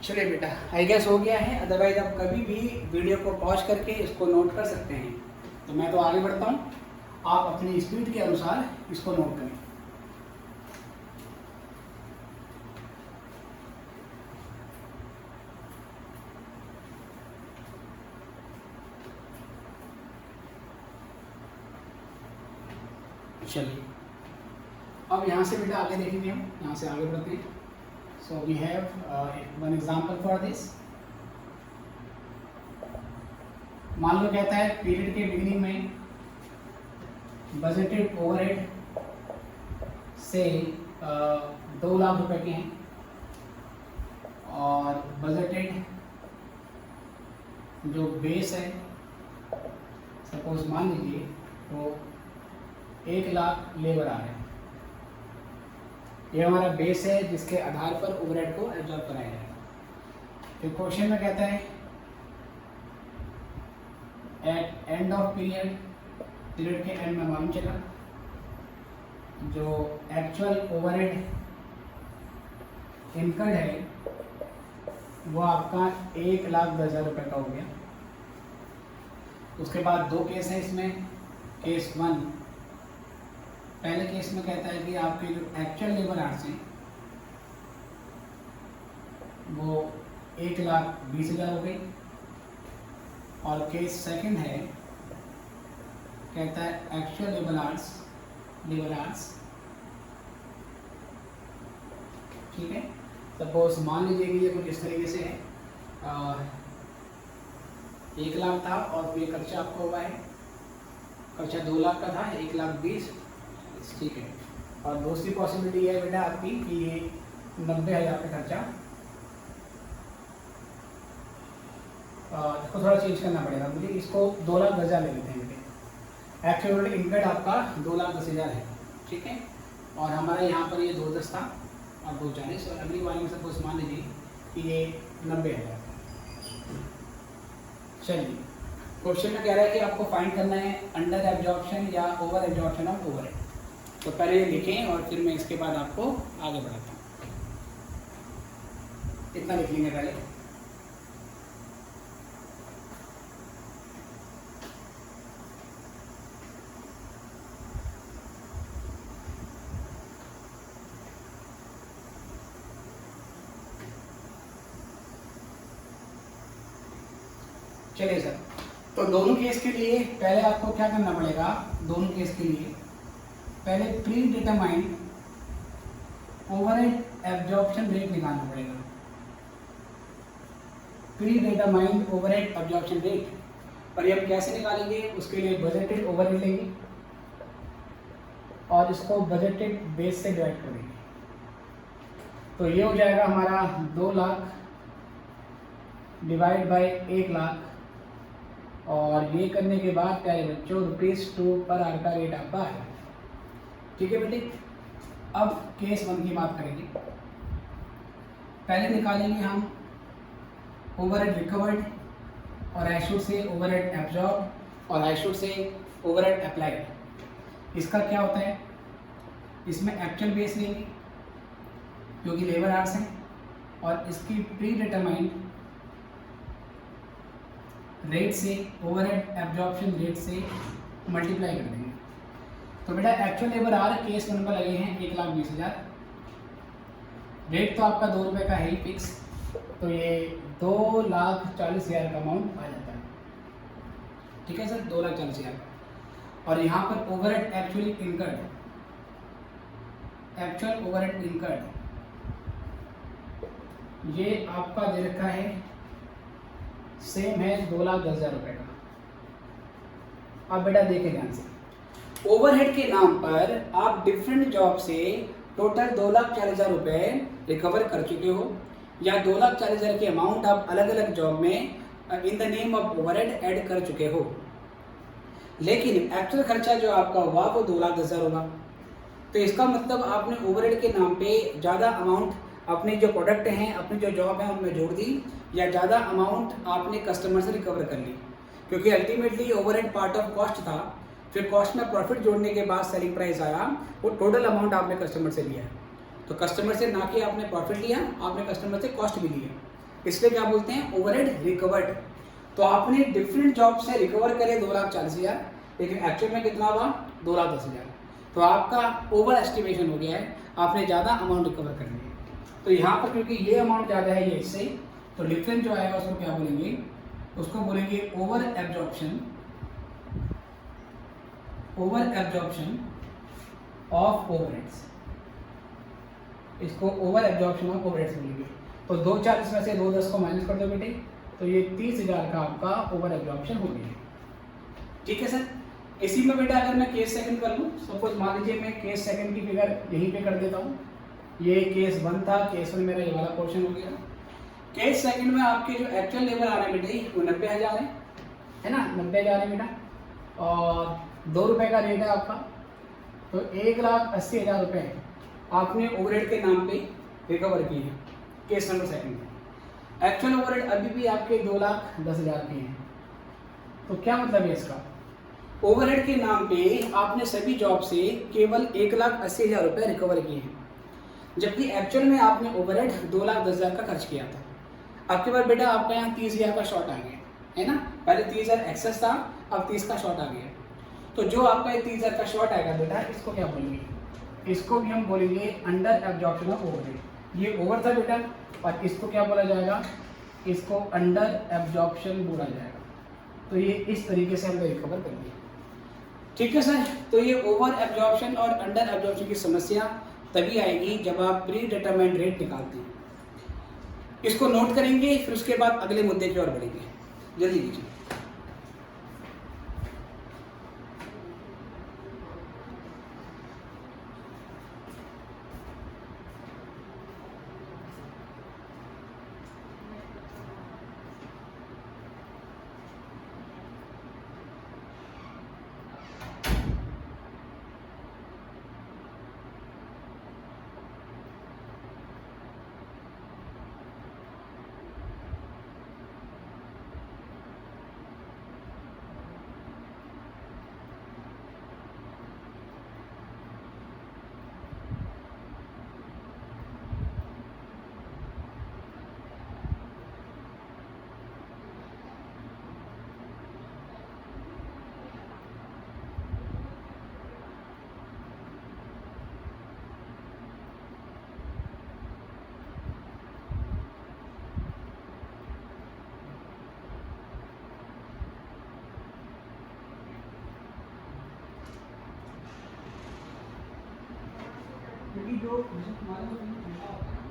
चलिए बेटा, आई गेस हो गया है, अदरवाइज आप कभी भी वीडियो को पॉज करके इसको नोट कर सकते हैं। तो मैं तो आगे बढ़ता हूँ, आप अपनी स्पीड के अनुसार इसको नोट करें। चलिए अब यहाँ से बेटा आगे देखेंगे, हम यहाँ से आगे बढ़ते हैं। So we have one example for this. मान लो कहता है पीरियड के बिगिनिंग में बजटेड ओवरहेड से 2 लाख रुपए के हैं और बजटेड जो बेस है, सपोज मान लीजिए वो 1 लाख लेबर आ रहे हैं। ये हमारा बेस है जिसके आधार पर ओवरहेड को एब्जॉर्ब कराया जाएगा। फिर क्वेश्चन में कहता है at end of period, period के एंड में मालूम चला जो एक्चुअल ओवरहेड इनकर्ड है वो आपका 1,10,000 रुपये का हो गया। उसके बाद 2 केस हैं इसमें। केस 1, पहले केस में कहता है कि आपके जो एक्चुअल लेबर आवर्स हैं वो 1,20,000 हो गई। और केस सेकंड है, कहता है एक्चुअल लेबर आवर्स, ठीक है। सपोज मान लीजिए कि ये कुछ इस तरीके से है, 1 लाख था और ये खर्चा आपको हुआ है, खर्चा 2 लाख का था, 1,20,000, ठीक है। और दूसरी पॉसिबिलिटी है बेटा आपकी कि ये 90,000 का खर्चा, इसको थोड़ा चेंज करना पड़ेगा मुझे, इसको 2,10,000 ले लेते हैं बेटे। एक्चुअल इनकम आपका 2,10,000 है, ठीक है। और हमारा यहाँ पर ये 2,10 था और 2,40, और अगली वाली में सपोज मान लीजिए कि ये 90,000। चलिए क्वेश्चन में कह रहा है कि आपको फाइंड करना है अंडर एब्जॉर्प्शन या ओवर एब्जॉर्प्शन ऑफ ओवरहेड। तो पहले ये लिखें और फिर मैं इसके बाद आपको आगे बढ़ाता हूँ। इतना लिख लेंगे पहले। चलिए सर, तो दोनों केस के लिए पहले आपको क्या करना पड़ेगा, दोनों केस के लिए पहले pre determined overhead absorption rate निकालना पड़ेगा। Pre determined overhead absorption rate, और ये हम कैसे निकालेंगे, उसके लिए बजटेड ओवरहेड लेंगे और इसको बजटेड बेस से डिवाइड कर देंगे। तो ये हो जाएगा हमारा 2 लाख डिवाइड बाय 1 लाख, और ये करने के बाद प्यारे बच्चों ₹2 पर आवर का रेट आपका आएगा। ठीक है बेटे, अब केस 1 की बात करेंगे। पहले निकालेंगे हम ओवरहेड रिकवर्ड, और I should say overhead absorb, और I should say overhead applied. इसका क्या होता है, इसमें एक्चुअल बेस लेंगे क्योंकि लेबर आवर्स हैं, और इसकी प्री डिटरमाइंड रेट से ओवरहेड एब्जॉर्प्शन रेट से मल्टीप्लाई कर देंगे। तो बेटा एक्चुअल लेबर आवर केस 1 पर लगे हैं 1,20,000, रेट तो आपका ₹2 का है ही फिक्स, तो ये 2,40,000 का अमाउंट आ जाता है। ठीक है सर, 2,40,000। और यहाँ पर overhead actually incurred, actual overhead incurred ये आपका दे रखा है, सेम है 2,10,000 रुपये का। अब बेटा देखें ध्यान से, ओवरहेड के नाम पर आप डिफरेंट जॉब से टोटल 2,40,000 रुपये रिकवर कर चुके हो, या 2,40,000 की अमाउंट आप अलग अलग जॉब में in the name of overhead add कर चुके हो, लेकिन एक्चुअल खर्चा जो आपका हुआ वो 2,10,000 होगा। तो इसका मतलब आपने ओवरहेड के नाम पे ज़्यादा अमाउंट अपने जो प्रोडक्ट हैं, अपनी जो जॉब है उनमें जोड़ दी, या ज़्यादा अमाउंट आपने कस्टमर से रिकवर कर ली, क्योंकि ultimately overhead part of cost था, फिर कॉस्ट में प्रॉफिट जोड़ने के बाद सेलिंग प्राइस आया, वो टोटल अमाउंट आपने कस्टमर से लिया है। तो कस्टमर से ना कि आपने प्रॉफिट लिया, आपने कस्टमर से कॉस्ट भी लिया, इसलिए क्या बोलते हैं ओवरहेड रिकवर्ड। तो आपने डिफरेंट जॉब से रिकवर करे 2,40,000, लेकिन एक्चुअल में कितना हुआ 2,10,000। तो आपका ओवर एस्टिमेशन हो गया है, आपने ज़्यादा अमाउंट रिकवर कर लिया। तो यहाँ पर क्योंकि ये अमाउंट ज़्यादा है ये इससे, तो डिफरेंस जो आएगा उसको क्या बोलेंगे, उसको बोलेंगे over absorption, over absorption of overheads. इसको ओवर एब्जॉर्प्शन ऑफ ओवरहेड्स बोलेंगे। तो 2,40 में से 2,10 को माइनस कर दो बेटे, तो ये 30,000 का आपका ओवर एब्जॉर्प्शन हो गया। ठीक है सर, इसी में बेटा अगर मैं केस सेकंड कर लूँ, सपोज मान लीजिए मैं केस सेकंड की फिगर यहीं पे कर देता हूँ। ये केस 1 था, केस 1 मेरा ये वाला पोर्शन हो गया। केस सेकंड में आपके जो एक्चुअल लेबर आ रहे हैं बेटे वो 90,000 है ना, 90,000 है बेटा, और ₹2 का रेट है आपका, तो 1,80,000 रुपये आपने ओवरहेड के नाम पे रिकवर किए हैं केस नंबर सेकंड में। एक्चुअल ओवरहेड अभी भी आपके 2,10,000 के हैं। तो क्या मतलब है इसका, ओवरहेड के नाम पे आपने सभी जॉब से केवल 1,80,000 रुपये रिकवर किए हैं, जबकि एक्चुअल में आपने ओवरहेड 2,10,000 का खर्च किया था। अब के बाद बेटा आपका यहाँ 30,000 का शॉर्ट आ गया है ना, पहले 30,000 एक्सेस था, अब 30 का शॉर्ट आ गया। तो जो आपका ये 30,000 का शॉर्ट आएगा बेटा, इसको क्या बोलेंगे, इसको भी हम बोलेंगे अंडर एब्जॉर्प्शन ऑफ ओवरहेड। ये ओवर था बेटा, और इसको क्या बोला जाएगा, इसको अंडर एब्जॉर्प्शन बोला जाएगा। तो ये इस तरीके से हमने रिकवर कर लिया। ठीक है सर, तो ये ओवर एब्जॉर्प्शन और अंडर एब्जॉर्प्शन की समस्या तभी आएगी जब आप प्री डिटरमाइंड रेट निकालते हैं। इसको नोट करेंगे, फिर उसके बाद अगले मुद्दे की ओर बढ़ेंगे। जल्दी कीजिए। क्योंकि जो हमारा जो ठंडा होता है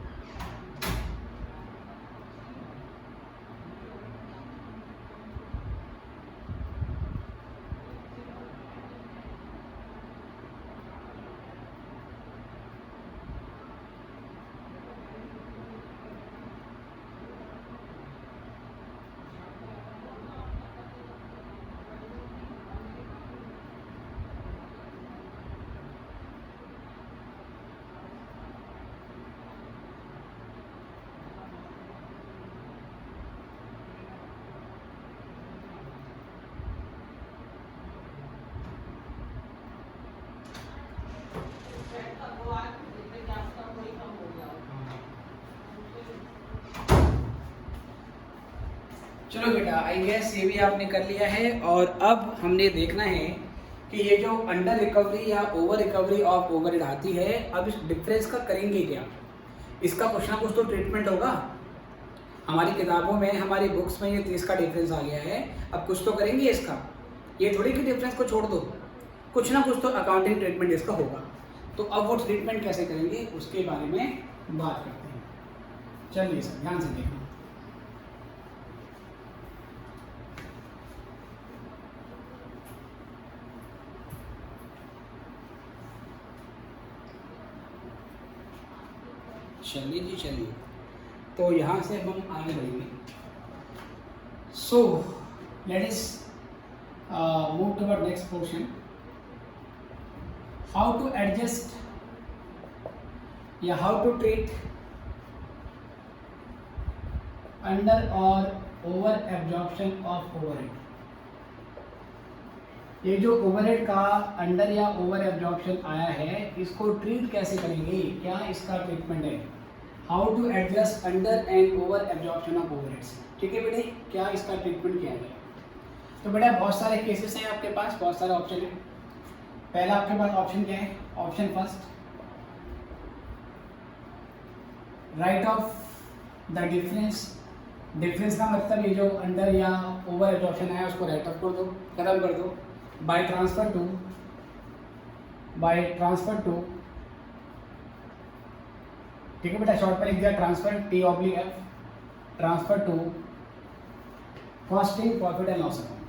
चलो बेटा, आई गेस ये भी आपने कर लिया है। और अब हमने देखना है कि ये जो अंडर रिकवरी या ओवर रिकवरी ऑफ ओवरहेड आती है, अब इस डिफरेंस का करेंगे क्या। इसका कुछ ना कुछ तो ट्रीटमेंट होगा। हमारी किताबों में, हमारी बुक्स में ये 30 का डिफरेंस आ गया है, अब कुछ तो करेंगे इसका। ये थोड़ी कि डिफरेंस को छोड़ दो, कुछ ना कुछ तो अकाउंटिंग ट्रीटमेंट इसका होगा। तो अब वो ट्रीटमेंट कैसे करेंगे उसके बारे में बात करते हैं। चलिए सर, ध्यान से देखना। चलिए जी, चलिए। तो यहाँ से हम आगे बढ़ेंगे। So let us move toward next portion. How to adjust या हाउ टू ट्रीट अंडर और ओवर एब्जॉर्प्शन ऑफ ओवरहेड। ये जो ओवरहेड का अंडर या ओवर एब्जॉर्प्शन आया है, इसको ट्रीट कैसे करेंगे, क्या इसका ट्रीटमेंट है। How to adjust under and over absorption of overheads. ठीक है बेटे, क्या इसका ट्रीटमेंट किया जाए। तो बेटा बहुत सारे केसेस हैं आपके पास, बहुत सारे ऑप्शन है। पहला आपके पास ऑप्शन क्या है, option first, right off the difference. Difference का मतलब ये जो अंडर या ओवर एब्जॉर्प्शन है उसको राइट ऑफ कर दो, खत्म कर दो। बाय ट्रांसफर टू, ठीक है बेटा, शॉर्ट पर लिख दिया transfer, T/F, transfer to costing profit and loss account.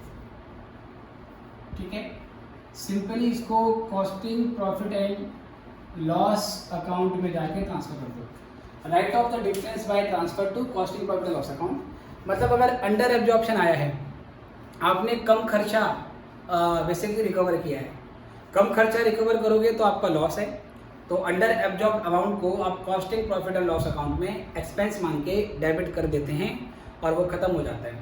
ठीक है, सिंपली इसको costing profit and loss account में जाके ट्रांसफर कर दो। Write off the difference by transfer to costing profit and loss account. मतलब अगर अंडर एब्जॉर्प्शन आया है, आपने कम खर्चा बेसिकली रिकवर किया है, कम खर्चा रिकवर करोगे तो आपका लॉस है। तो अंडर एब्जॉर्ब अमाउंट को आप costing profit and loss account में एक्सपेंस मान के डेबिट कर देते हैं और वो खत्म हो जाता है।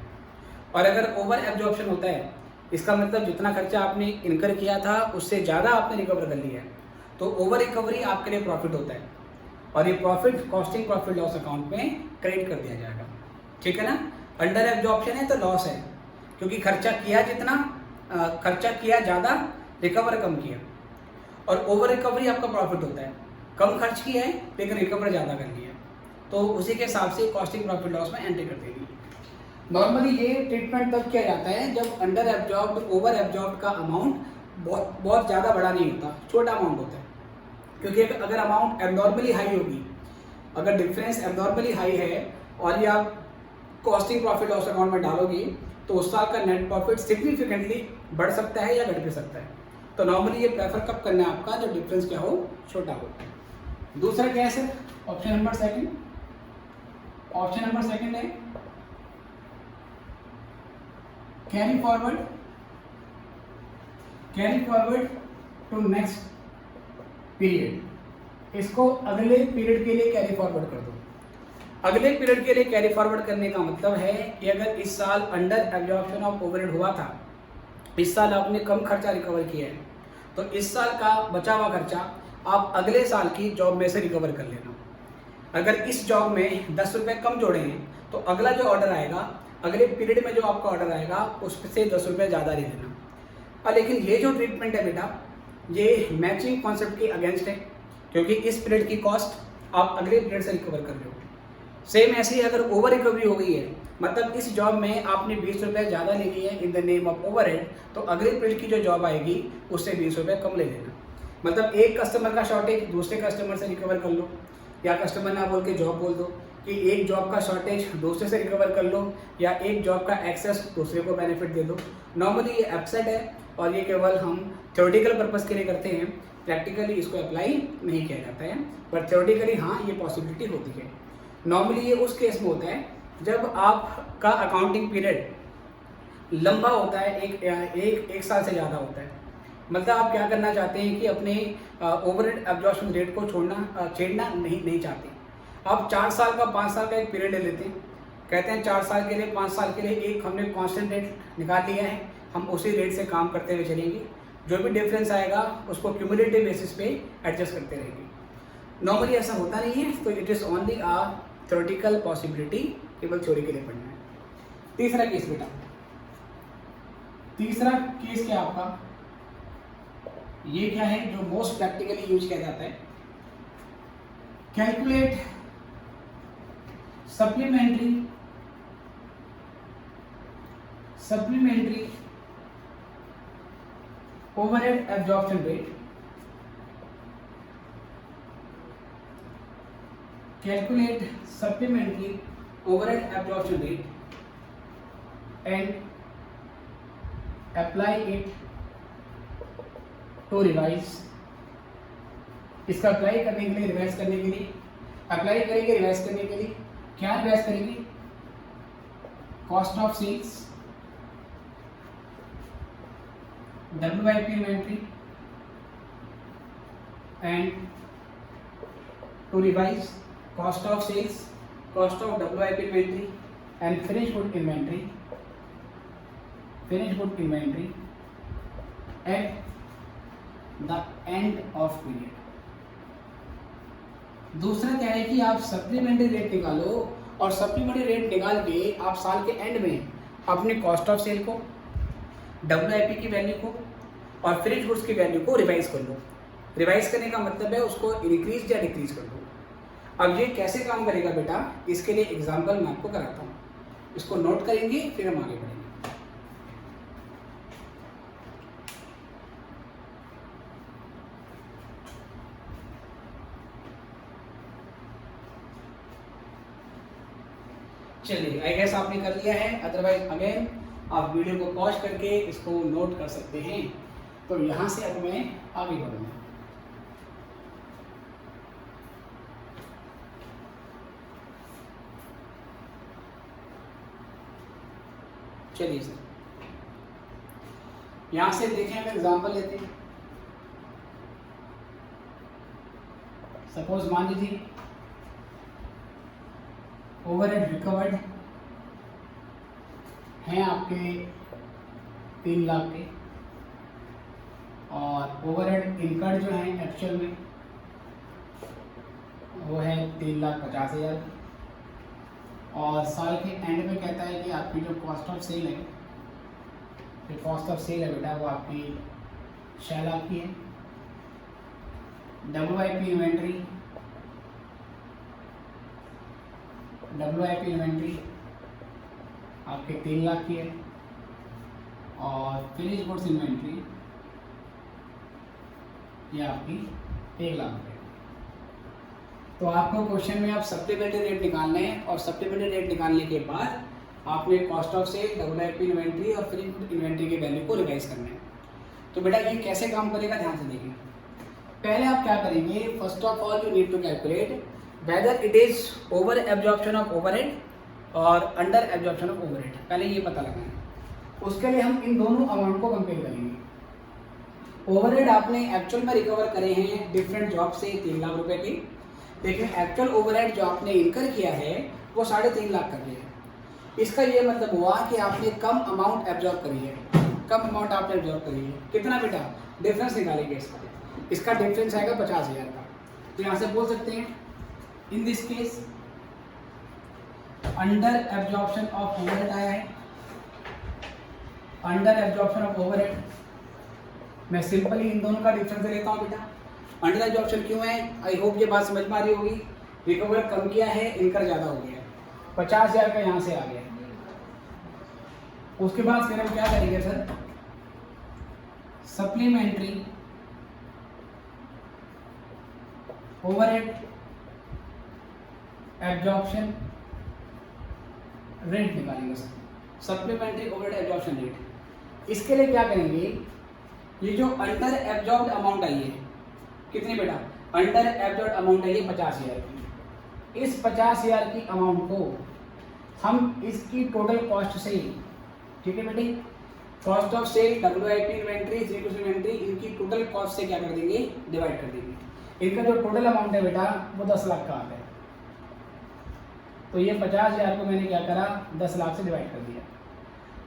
और अगर ओवर एब्जॉर्प्शन होता है, इसका मतलब जितना खर्चा आपने इनकर किया था उससे ज़्यादा आपने रिकवर कर लिया है, तो ओवर रिकवरी आपके लिए प्रॉफिट होता है और ये profit costing profit loss account में क्रेडिट कर दिया जाएगा। ठीक है ना। अंडर एब्जॉर्प्शन है तो लॉस है, क्योंकि खर्चा किया ज़्यादा, रिकवर कम किया। और ओवर रिकवरी आपका प्रॉफिट होता है, कम खर्च किया है लेकिन रिकवर ज़्यादा कर लिया, तो उसी के हिसाब से कॉस्टिंग प्रॉफिट लॉस में एंट्री कर देगी। नॉर्मली ये ट्रीटमेंट तब किया जाता है जब अंडर एब्जॉर्ब ओवर एब्जॉर्ब का अमाउंट बहुत ज़्यादा बड़ा नहीं होता, छोटा अमाउंट होता है। क्योंकि अगर अमाउंट एबनॉर्मली हाई होगी, अगर डिफरेंस एबनॉर्मली हाई है और ये आप कॉस्टिंग प्रॉफिट लॉस अकाउंट में डालोगी तो उस साल का नेट प्रॉफिट सिग्निफिकेंटली बढ़ सकता है या घट भी सकता है। तो नॉर्मली ये प्रेफर कब करना है आपका, जब डिफरेंस क्या हो, छोटा हो। दूसरा क्या है sir, option number second. Option number second है carry forward to next period. इसको अगले पीरियड के लिए कैरी फॉरवर्ड कर दो। अगले पीरियड के लिए कैरी फॉरवर्ड करने का मतलब है कि अगर इस साल अंडर एब्जॉर्प्शन ऑफ ओवरहेड हुआ था, इस साल आपने कम खर्चा रिकवर किया है, तो इस साल का बचा हुआ खर्चा आप अगले साल की जॉब में से रिकवर कर लेना। अगर इस जॉब में 10 रुपये कम जोड़े हैं तो अगला जो ऑर्डर आएगा, अगले पीरियड में जो आपका ऑर्डर आएगा उससे 10 रुपये ज़्यादा ले लेना। लेकिन ये जो ट्रीटमेंट है बेटा, ये मैचिंग कॉन्सेप्ट के अगेंस्ट है, क्योंकि इस पीरियड की कॉस्ट आप अगले पीरियड से रिकवर कर रहे हो। सेम ऐसे ही अगर ओवर रिकवरी हो गई है, मतलब इस जॉब में आपने 20 रुपये ज़्यादा ले लिए हैं in the name of overhead, तो अगले पीरियड की जो जॉब आएगी उससे 20 रुपये कम ले लेना। मतलब एक कस्टमर का शॉर्टेज दूसरे कस्टमर से रिकवर कर लो, या कस्टमर ना बोल के जॉब बोल दो कि एक जॉब का शॉर्टेज दूसरे से रिकवर कर लो, या एक जॉब का एक्सेस दूसरे को बेनिफिट दे दो। नॉर्मली ये एब्सेंट है और ये केवल हम थ्योरेटिकल पर्पज़ के लिए करते हैं, प्रैक्टिकली इसको अप्लाई नहीं किया जाता है, पर थ्योरेटिकली हाँ ये पॉसिबिलिटी होती है। नॉर्मली ये उस केस में होता है जब आपका अकाउंटिंग पीरियड लंबा होता है, एक साल से ज़्यादा होता है। मतलब आप क्या करना चाहते हैं कि अपने ओवरहेड एब्जॉर्प्शन रेट को छेड़ना नहीं चाहते। आप 4 साल का 5 साल का एक पीरियड ले लेते हैं, कहते हैं 4 साल के लिए 5 साल के लिए एक हमने कांस्टेंट रेट निकाल लिया है, हम उसी रेट से काम करते हुए चलेंगे, जो भी डिफरेंस आएगा उसको क्यूमुलेटिव बेसिस पे एडजस्ट करते रहेंगे। नॉर्मली ऐसा होता नहीं है, तो it is only a theoretical possibility, केवल थ्योरी के लिए पढ़ना है। तीसरा केस बेटा, तीसरा केस क्या आपका, ये क्या है जो मोस्ट प्रैक्टिकली यूज किया जाता है, calculate supplementary overhead absorption rate, calculate supplementary overhead absorption rate and apply it to revise। इसका अप्लाई करने के लिए, रिवाइज करने के लिए अप्लाई करेंगे, रिवाइज करने के लिए क्या रिवाइज करेंगे, cost of sales, WIP inventory and to revise cost of sales, cost of WIP inventory and finished good inventory at the end of period। दूसरा क्या है कि आप सप्लीमेंट्री रेट निकालो और सप्लीमेंट्री रेट निकाल के आप साल के एंड में अपने कॉस्ट ऑफ सेल को, WIP की वैल्यू को और फिनिश्ड गुड्स की वैल्यू को रिवाइज कर लो। रिवाइज करने का मतलब है उसको इंक्रीज या डिक्रीज कर लो। अब ये कैसे काम करेगा बेटा, इसके लिए एग्जांपल मैं आपको कराता हूँ, इसको नोट करेंगे फिर हम आगे बढ़ेंगे। चलिए, आई गेस आपने कर लिया है, अदरवाइज अगेन आप वीडियो को पॉज करके इसको नोट कर सकते हैं। तो यहाँ से अब मैं आगे बढ़ूँगा। चलिए सर, यहां से देखें, हम एग्जांपल लेते हैं। सपोज मान लीजिए ओवरहेड रिकवर्ड हैं आपके 3 लाख के और ओवरहेड इनकर्ड जो हैं एक्चुअल में वो है 3,50,000 और साल के एंड में कहता है कि आपकी जो कॉस्ट ऑफ सेल है, जो कॉस्ट ऑफ सेल है बेटा वो आपकी 6 लाख की है। WIP इन्वेंट्री आपके 3 लाख की है और फिनिश गुड्स इन्वेंट्री ये आपकी 1 लाख है। तो आपको क्वेश्चन में आप सप्लीमेंट्री रेट निकालना है और सप्लीमेंट्री रेट निकालने के बाद आपने cost of sale, WIP inventory और फिनिश्ड इन्वेंट्री के वैल्यू को रिवाइज करना है। तो बेटा ये कैसे काम करेगा, ध्यान से देखिए। पहले आप क्या करेंगे, first of all you need to calculate whether it is over absorption of overhead और अंडर एब्जॉर्प्शन ऑफ ओवरहेड, पहले ये पता लगाना है। उसके लिए हम इन दोनों अमाउंट को कंपेयर करेंगे। ओवरहेड आपने एक्चुअल में रिकवर करे हैं डिफरेंट जॉब से 3 लाख रुपए के, लेकिन एक्चुअल ओवरहेड जो आपने इनकर किया है वो 3.5 लाख कर दिया है। इसका ये मतलब हुआ कि आपने कम अमाउंट एब्जॉर्ब करी है, कम अमाउंट आपने एब्जॉर्ब करी है। कितना बेटा, डिफरेंस निकालेंगे इसका डिफरेंस आएगा 50,000 का। तो यहाँ से बोल सकते हैं in this case under absorption of overhead आया है, अंडर एब्जॉर्प्शन ऑफ ओवरहेड। मैं सिंपली इन दोनों का डिफरेंस लेता हूँ बेटा। अंडर एब्जॉर्प्शन क्यों है, आई होप ये बात समझ में आ रही होगी। रिकवर कम किया है, इनकर ज़्यादा हो गया, 50,000 का यहाँ से आ गया। उसके बाद फिर हम क्या करेंगे sir, supplementary overhead absorption rate निकालेंगे sir, supplementary overhead absorption rate. इसके लिए क्या करेंगे, ये जो अंडर एब्जॉर्ब्ड अमाउंट आई है, कितनी बेटा, अंडर एब्जॉर्ब्ड अमाउंट आई है 50,000 की। इस 50,000 की अमाउंट को हम इसकी टोटल कॉस्ट से, ठीक है बेटे, cost of sale, WIP inventory, inventory, इनकी टोटल कॉस्ट से क्या कर देंगे, डिवाइड कर देंगे। इनका जो टोटल अमाउंट है बेटा वो 10 लाख का आता है। तो ये 50,000 को मैंने क्या करा, 10 लाख से डिवाइड कर दिया।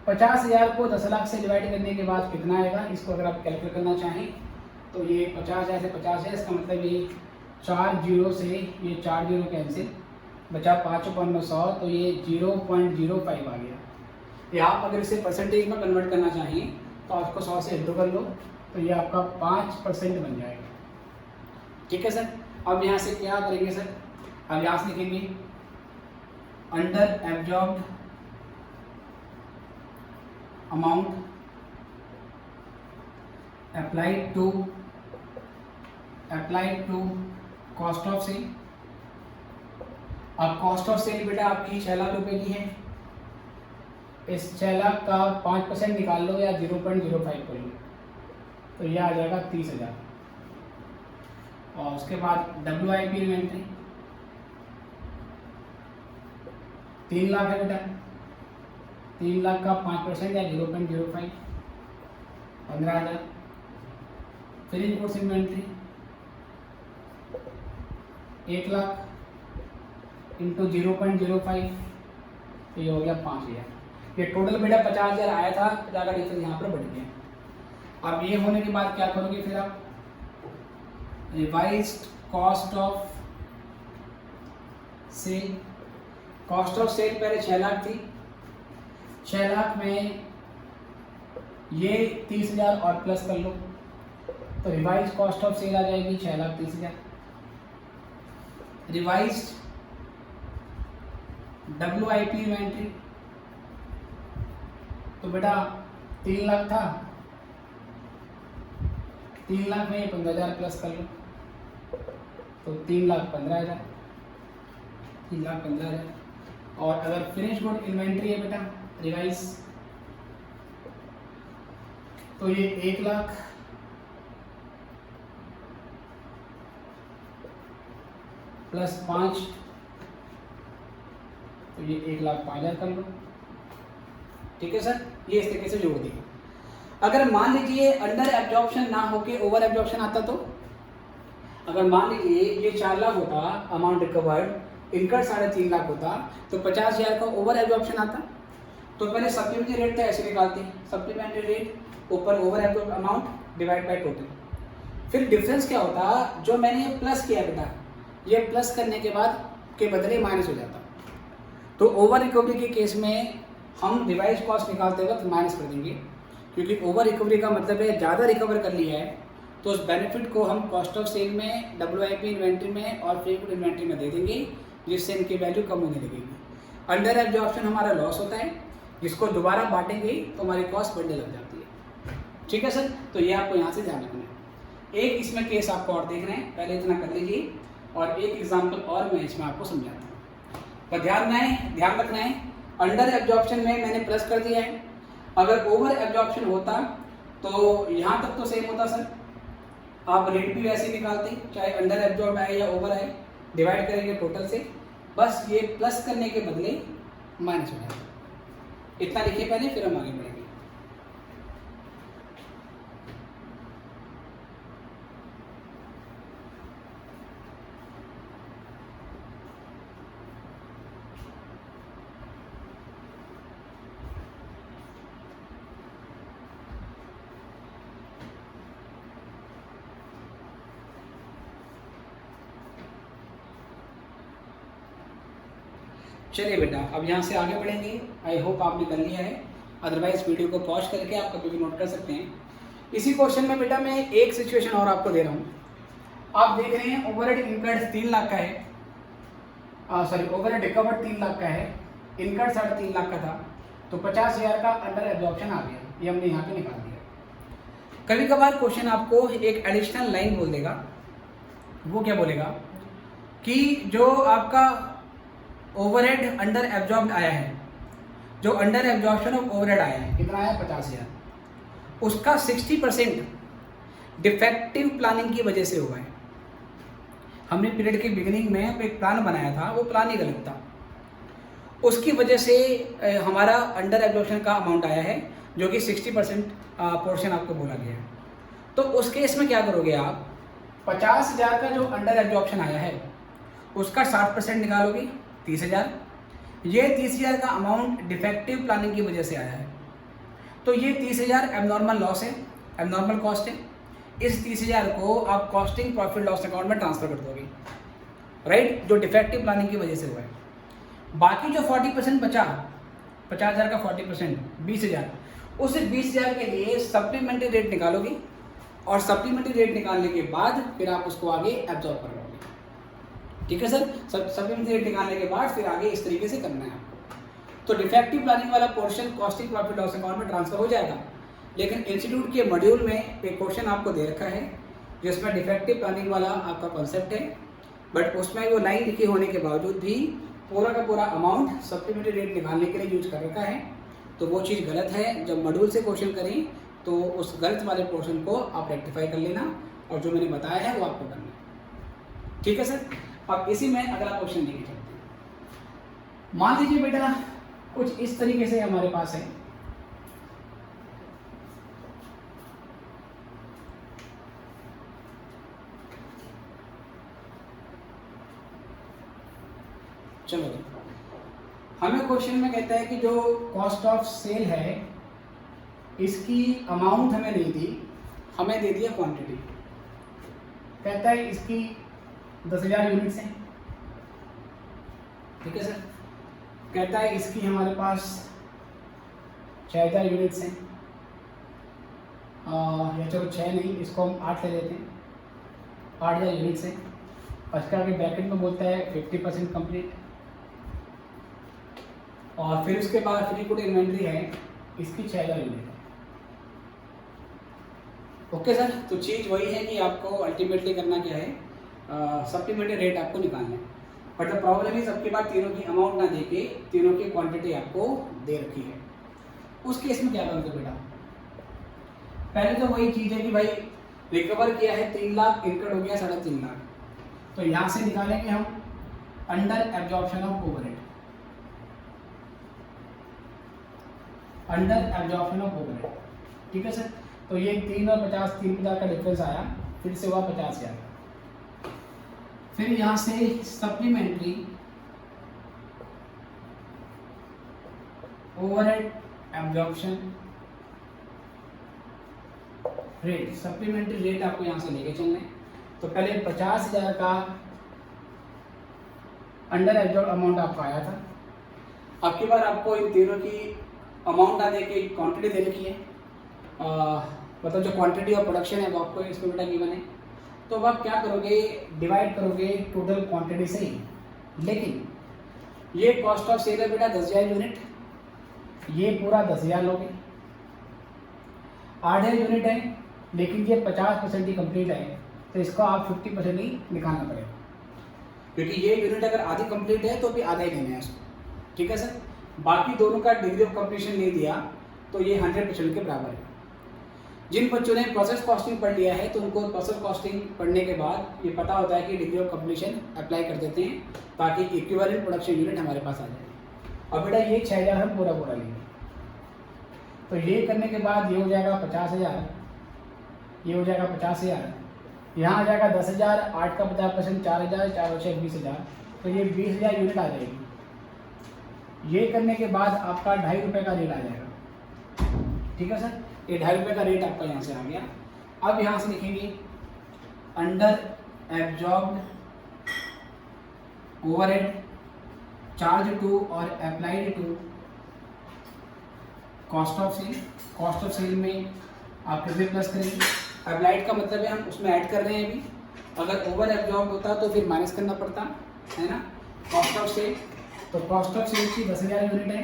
50,000 को 10 लाख से डिवाइड करने के बाद कितना आएगा, इसको अगर आप कैलकुलेट करना चाहें तो ये 50,000 से 50 है, इसका मतलब ये 4 जीरो से ये 4 जीरो कैंसिल, बचा 5/100, तो ये 0.05 आ गया। या आप अगर इसे परसेंटेज में कन्वर्ट करना चाहिए तो आपको 100 से इंटू कर लो, तो ये आपका 5% बन जाएगा। ठीक है सर। अब यहाँ से क्या करेंगे सर, अब यहाँ से लिखेंगे under absorbed amount applied to cost of sale. अब कॉस्ट ऑफ सेल बेटा आपकी 6 लाख रुपए की है, इस 6 लाख का 5% निकाल लो या 0.05 कर लो, तो यह आ जाएगा 30,000। और उसके बाद WIP इन्वेंट्री 3 लाख है बेटा, 3 लाख का 5% या 0.05 15,000। Finish goods inventory 1 lakh into 0.05, तो ये हो गया 5,000। ये टोटल बेटा 50,000 आया था, 50 का डिफरेंस यहाँ पर बढ़ गया। अब ये होने के बाद क्या करोगे फिर आप, revised cost of sale. Cost of sale पहले 6 लाख थी, 6 लाख में ये 30,000 और प्लस कर लो, तो रिवाइज कॉस्ट ऑफ सेल आ जाएगी 6,30,000। रिवाइज्ड WIP इन्वेंट्री तो बेटा 3 लाख था, 3 लाख में 15,000 प्लस कर लो, तो 3,15,000, 3,15,000। और अगर फिनिश गुड इन्वेंट्री है बेटा रिवाइज, तो ये 1 लाख प्लस 5, तो ये 1,05,000 कर लो। ठीक है सर, ये इस तरीके से जोड़ दिए। अगर मान लीजिए अंडर एब्जॉर्प्शन ना होके ओवर एब्जॉर्प्शन आता, तो अगर मान लीजिए ये 4 लाख होता अमाउंट रिकवर्ड, इनकम 3.5 लाख होता, तो 50,000 का ओवर एब्जॉर्प्शन आता। तो पहले सप्लीमेंट्री रेट था ऐसे निकालते हैं, सप्लीमेंट्री रेट ऊपर over absorb amount divide by total. फिर डिफरेंस क्या होता, जो मैंने प्लस किया बेटा, ये प्लस करने के बाद के बदले माइनस हो जाता। तो ओवर रिकवरी के केस में हम रिवाइज कॉस्ट निकालते वक्त माइनस कर देंगे, क्योंकि ओवर रिकवरी का मतलब है ज़्यादा रिकवर कर लिया है, तो उस बेनिफिट को हम कॉस्ट ऑफ सेल में, WIP इन्वेंट्री में और फिनिश गुड इन्वेंट्री में दे देंगे, जिससे इनकी वैल्यू कम होने लगेगी। अंडर एब्जॉर्प्शन हमारा लॉस होता है, जिसको दोबारा बांटेंगे तो हमारी कॉस्ट बढ़ने लग जाती है। ठीक है सर, तो ये आपको यहाँ से ध्यान रखना है। एक इसमें केस आपको और देखना है, पहले इतना कर लीजिए, और एक एग्जाम्पल और मैं इसमें आपको समझाता हूँ। पर ध्यान रखना है, अंडर एब्जॉर्प्शन में मैंने प्लस कर दिया है, अगर ओवर एब्जॉर्प्शन होता तो यहाँ तक तो सेम होता सर, आप रेट भी वैसे निकालते, चाहे अंडर एब्जॉर्ब आए या ओवर आए, डिवाइड करेंगे टोटल से, बस ये प्लस करने के बदले माइनस हो जाएगा। इतना लिखिए पहले, फिर हम आगे बढ़ेंगे। चलिए बेटा, अब यहाँ से आगे बढ़ेंगे। आई होप आपने कर लिया है, अदरवाइज वीडियो को पॉज करके आप कभी भी नोट कर सकते हैं। इसी क्वेश्चन में बेटा मैं एक सिचुएशन और आपको दे रहा हूँ। आप देख रहे हैं ओवरहेड इनकर्ड 3 लाख का है, सॉरी ओवरहेड रिकवर्ड 3 लाख का है, इनकर्ड 3.5 लाख का था, तो 50,000 का अंडर एब्जॉर्प्शन आ गया, ये हमने यहाँ पे निकाल दिया। कभी कभार क्वेश्चन आपको एक एडिशनल लाइन बोल देगा, वो क्या बोलेगा कि जो आपका ओवरहेड अंडर एब्जॉर्ब्ड आया है, जो अंडर एब्जॉर्प्शन ऑफ ओवरहेड आया है, कितना आया 50,000, उसका 60% डिफेक्टिव प्लानिंग की वजह से हुआ है। हमने पीरियड के बिगिनिंग में एक प्लान बनाया था, वो प्लान ही गलत था, उसकी वजह से हमारा अंडर एब्जॉर्प्शन का अमाउंट आया है, जो कि 60% पोर्शन आपको बोला गया है। तो उस केस में क्या करोगे आप, 50,000 का जो अंडर एब्जॉर्प्शन आया है उसका 60% निकालोगे, 30,000। ये 30,000 का अमाउंट डिफेक्टिव प्लानिंग की वजह से आया है, तो ये 30,000 एबनॉर्मल लॉस है, एबनॉर्मल कॉस्ट है। इस 30,000 को आप कॉस्टिंग प्रॉफिट लॉस अकाउंट में ट्रांसफर कर दोगे, राइट, जो डिफेक्टिव प्लानिंग की वजह से हुआ है। बाकी जो 40% बचा 50,000 का 40% 20,000, उस 20,000 के लिए सप्लीमेंट्री रेट निकालोगे और सप्लीमेंट्री रेट निकालने के बाद फिर आप उसको आगे एब्जॉर्ब कर लोगे। ठीक है सर, सप्लीमेंट्री रेट निकालने के बाद फिर आगे इस तरीके से करना है आपको। तो डिफेक्टिव प्लानिंग वाला portion costing profit loss account में ट्रांसफर हो जाएगा, लेकिन इंस्टीट्यूट के मॉड्यूल में एक क्वेश्चन आपको दे रखा है जिसमें डिफेक्टिव प्लानिंग वाला आपका कॉन्सेप्ट है, बट उसमें वो लाइन लिखी होने के बावजूद भी पूरा का पूरा अमाउंट सप्लीमेंट्री रेट निकालने के लिए यूज कर रखा है, तो वो चीज़ गलत है। जब मॉड्यूल से क्वेश्चन करें तो उस गलत वाले पोर्शन को आप रेक्टिफाई कर लेना और जो मैंने बताया है वो आपको करना है। ठीक है सर, अब इसी में अगला क्वेश्चन लेके चलते हैं। मान लीजिए बेटा कुछ इस तरीके से हमारे पास है, चलो हमें क्वेश्चन में कहता है कि जो कॉस्ट ऑफ सेल है इसकी अमाउंट हमें नहीं दी, हमें दे दिया क्वांटिटी। कहता है इसकी 10,000 यूनिट्स हैं। ठीक है सर, कहता है इसकी हमारे पास 6,000 यूनिट्स हैं, या चलो 6 नहीं, इसको हम 8 ले लेते हैं, 8,000 यूनिट्स हैं। उसके आगे ब्रैकेट में बोलता है 50% कंप्लीट, और फिर उसके बाद फ्री गुड इन्वेंट्री है इसकी 6,000 यूनिट है। ओके सर, तो चीज़ वही है कि आपको अल्टीमेटली करना क्या है, सप्लीमेंट्री रेट आपको निकालना है। बट द प्रॉब्लम है सबके बाद तीनों की अमाउंट ना दे के तीनों की क्वांटिटी आपको दे रखी है। उस केस में क्या करोगे बेटा, पहले तो वही चीज़ है कि भाई रिकवर किया है 3 लाख, इनकट हो गया 3.5 लाख, तो यहाँ से निकालेंगे हम under absorption of overhead, under absorption of overhead. ठीक है सर, तो ये 3 और 50, 3,000 का डिफरेंस आया, फिर से हुआ 50,000। फिर यहाँ से supplementary overhead absorption rate, supplementary rate आपको यहाँ से लेके चलना है। तो पहले 50,000 का अंडर एब्जॉर्ब अमाउंट आपका आया था, अब की बार आपको इन तीनों की अमाउंट ना दे के क्वान्टिटी दे रखी है, मतलब जो क्वांटिटी ऑफ प्रोडक्शन है वो आपको इसमें बेटा गिवन है। तो अब आप क्या करोगे, डिवाइड करोगे टोटल क्वांटिटी से ही, लेकिन ये कॉस्ट ऑफ सेल है बेटा 10,000 यूनिट, ये पूरा 10,000 लोगे, 8,000 यूनिट है लेकिन ये 50% ही कंप्लीट है, तो इसको आप 50% ही निकालना पड़ेगा, क्योंकि ये यूनिट अगर आधी कंप्लीट है तो भी आधा ही देना है इसको। ठीक है सर, बाकी दोनों का डिग्री ऑफ कंप्लीशन नहीं दिया तो ये 100% के बराबर है। जिन बच्चों ने प्रोसेस कॉस्टिंग पढ़ लिया है तो उनको प्रोसेस कॉस्टिंग पढ़ने के बाद ये पता होता है कि डिग्री ऑफ कंप्लीशन अप्लाई कर देते हैं ताकि इक्विवेलेंट प्रोडक्शन यूनिट हमारे पास आ जाए। अब बेटा ये 6,000 हम पूरा लेंगे, तो ये करने के बाद ये हो जाएगा 50,000, ये हो जाएगा 50,000, यहाँ आ जाएगा 10,000, 8 का 50%, 4,000, 4 और 6 20,000, तो ये 20,000 यूनिट आ जाएगी। ये करने के बाद आपका 2.5 रुपये का रेट आ जाएगा। ठीक है सर, ये 2.5 रुपये का रेट आपका यहाँ से आ गया। अब यहाँ से लिखेंगे under absorbed overhead charge to और applied to cost of sale. Cost of sale में आप कितने प्लस करेंगे, अप्लाइड का मतलब है हम उसमें ऐड कर रहे हैं अभी, अगर ओवर एब्जॉर्ब होता तो फिर माइनस करना पड़ता है ना। कॉस्ट ऑफ सेल, तो कॉस्ट ऑफ सेल की 10,000 यूनिट है,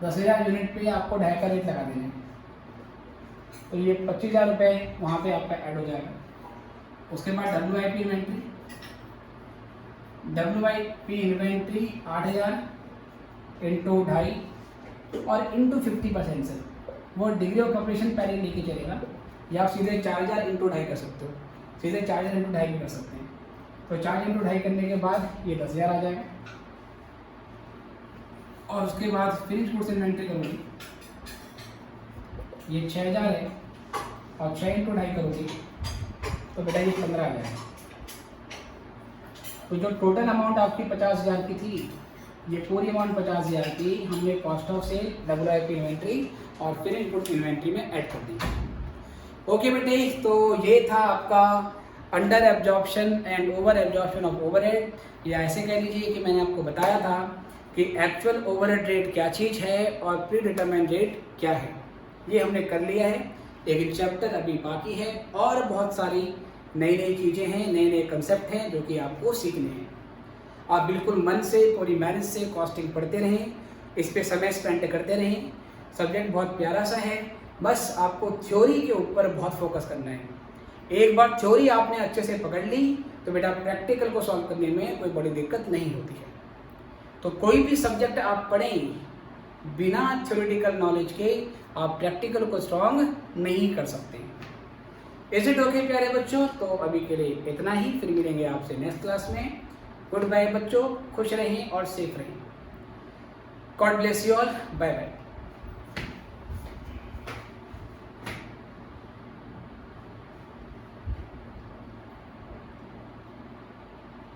10,000 यूनिट पे आपको 2.5 का रेट लगा देना है, तो ये 25,000 रुपये वहाँ पे आपका ऐड हो जाएगा। उसके बाद WIP inventory, WIP inventory 8,000 into 2.5 और इंटू 50% से वो डिग्री ऑफ कंप्लीशन पहले लेके चलेगा, या आप सीधे 4,000 इंटू 2.5 कर सकते हो, सीधे 4,000 इंटू 2.5 भी कर सकते हैं। तो 4 इंटू 2.5 करने के बाद ये 10,000 आ जाएगा, और उसके बाद फिनिश गुड्स इन्वेंट्री करोगे, ये 6,000 है और 6 इंटू 2.5 करोगे तो बेटा ये 15 आ जाएगा। तो जो टोटल अमाउंट आपकी 50,000 की थी, ये पूरी अमाउंट 50,000 की हमने cost of sale, WIP inventory और फिनिश गुड्स इन्वेंट्री में ऐड कर दी। ओके बेटे, तो ये था आपका under absorption and over absorption of overhead, या ऐसे कह लीजिए कि मैंने आपको बताया था कि एक्चुअल ओवरहेड रेट क्या चीज़ है और प्री डिटरमाइंड रेट क्या है। ये हमने कर लिया है, लेकिन चैप्टर अभी बाकी है और बहुत सारी नई नई चीज़ें हैं, नए नए कंसेप्ट हैं जो कि आपको सीखने हैं। आप बिल्कुल मन से, पूरी मेहनत से कॉस्टिंग पढ़ते रहें, इस पे समय स्पेंड करते रहें। सब्जेक्ट बहुत प्यारा सा है, बस आपको थ्योरी के ऊपर बहुत फोकस करना है। एक बार थ्योरी आपने अच्छे से पकड़ ली तो बेटा प्रैक्टिकल को सॉल्व करने में कोई बड़ी दिक्कत नहीं होती है। तो कोई भी सब्जेक्ट आप पढ़ें, बिना थ्योरेटिकल नॉलेज के आप प्रैक्टिकल को स्ट्रॉन्ग नहीं कर सकते। इज इट ओके प्यारे बच्चों? तो अभी के लिए इतना ही, फिर मिलेंगे आपसे नेक्स्ट क्लास में। गुड बाय बच्चों, खुश रहें और सेफ रहें। God bless you all, bye bye.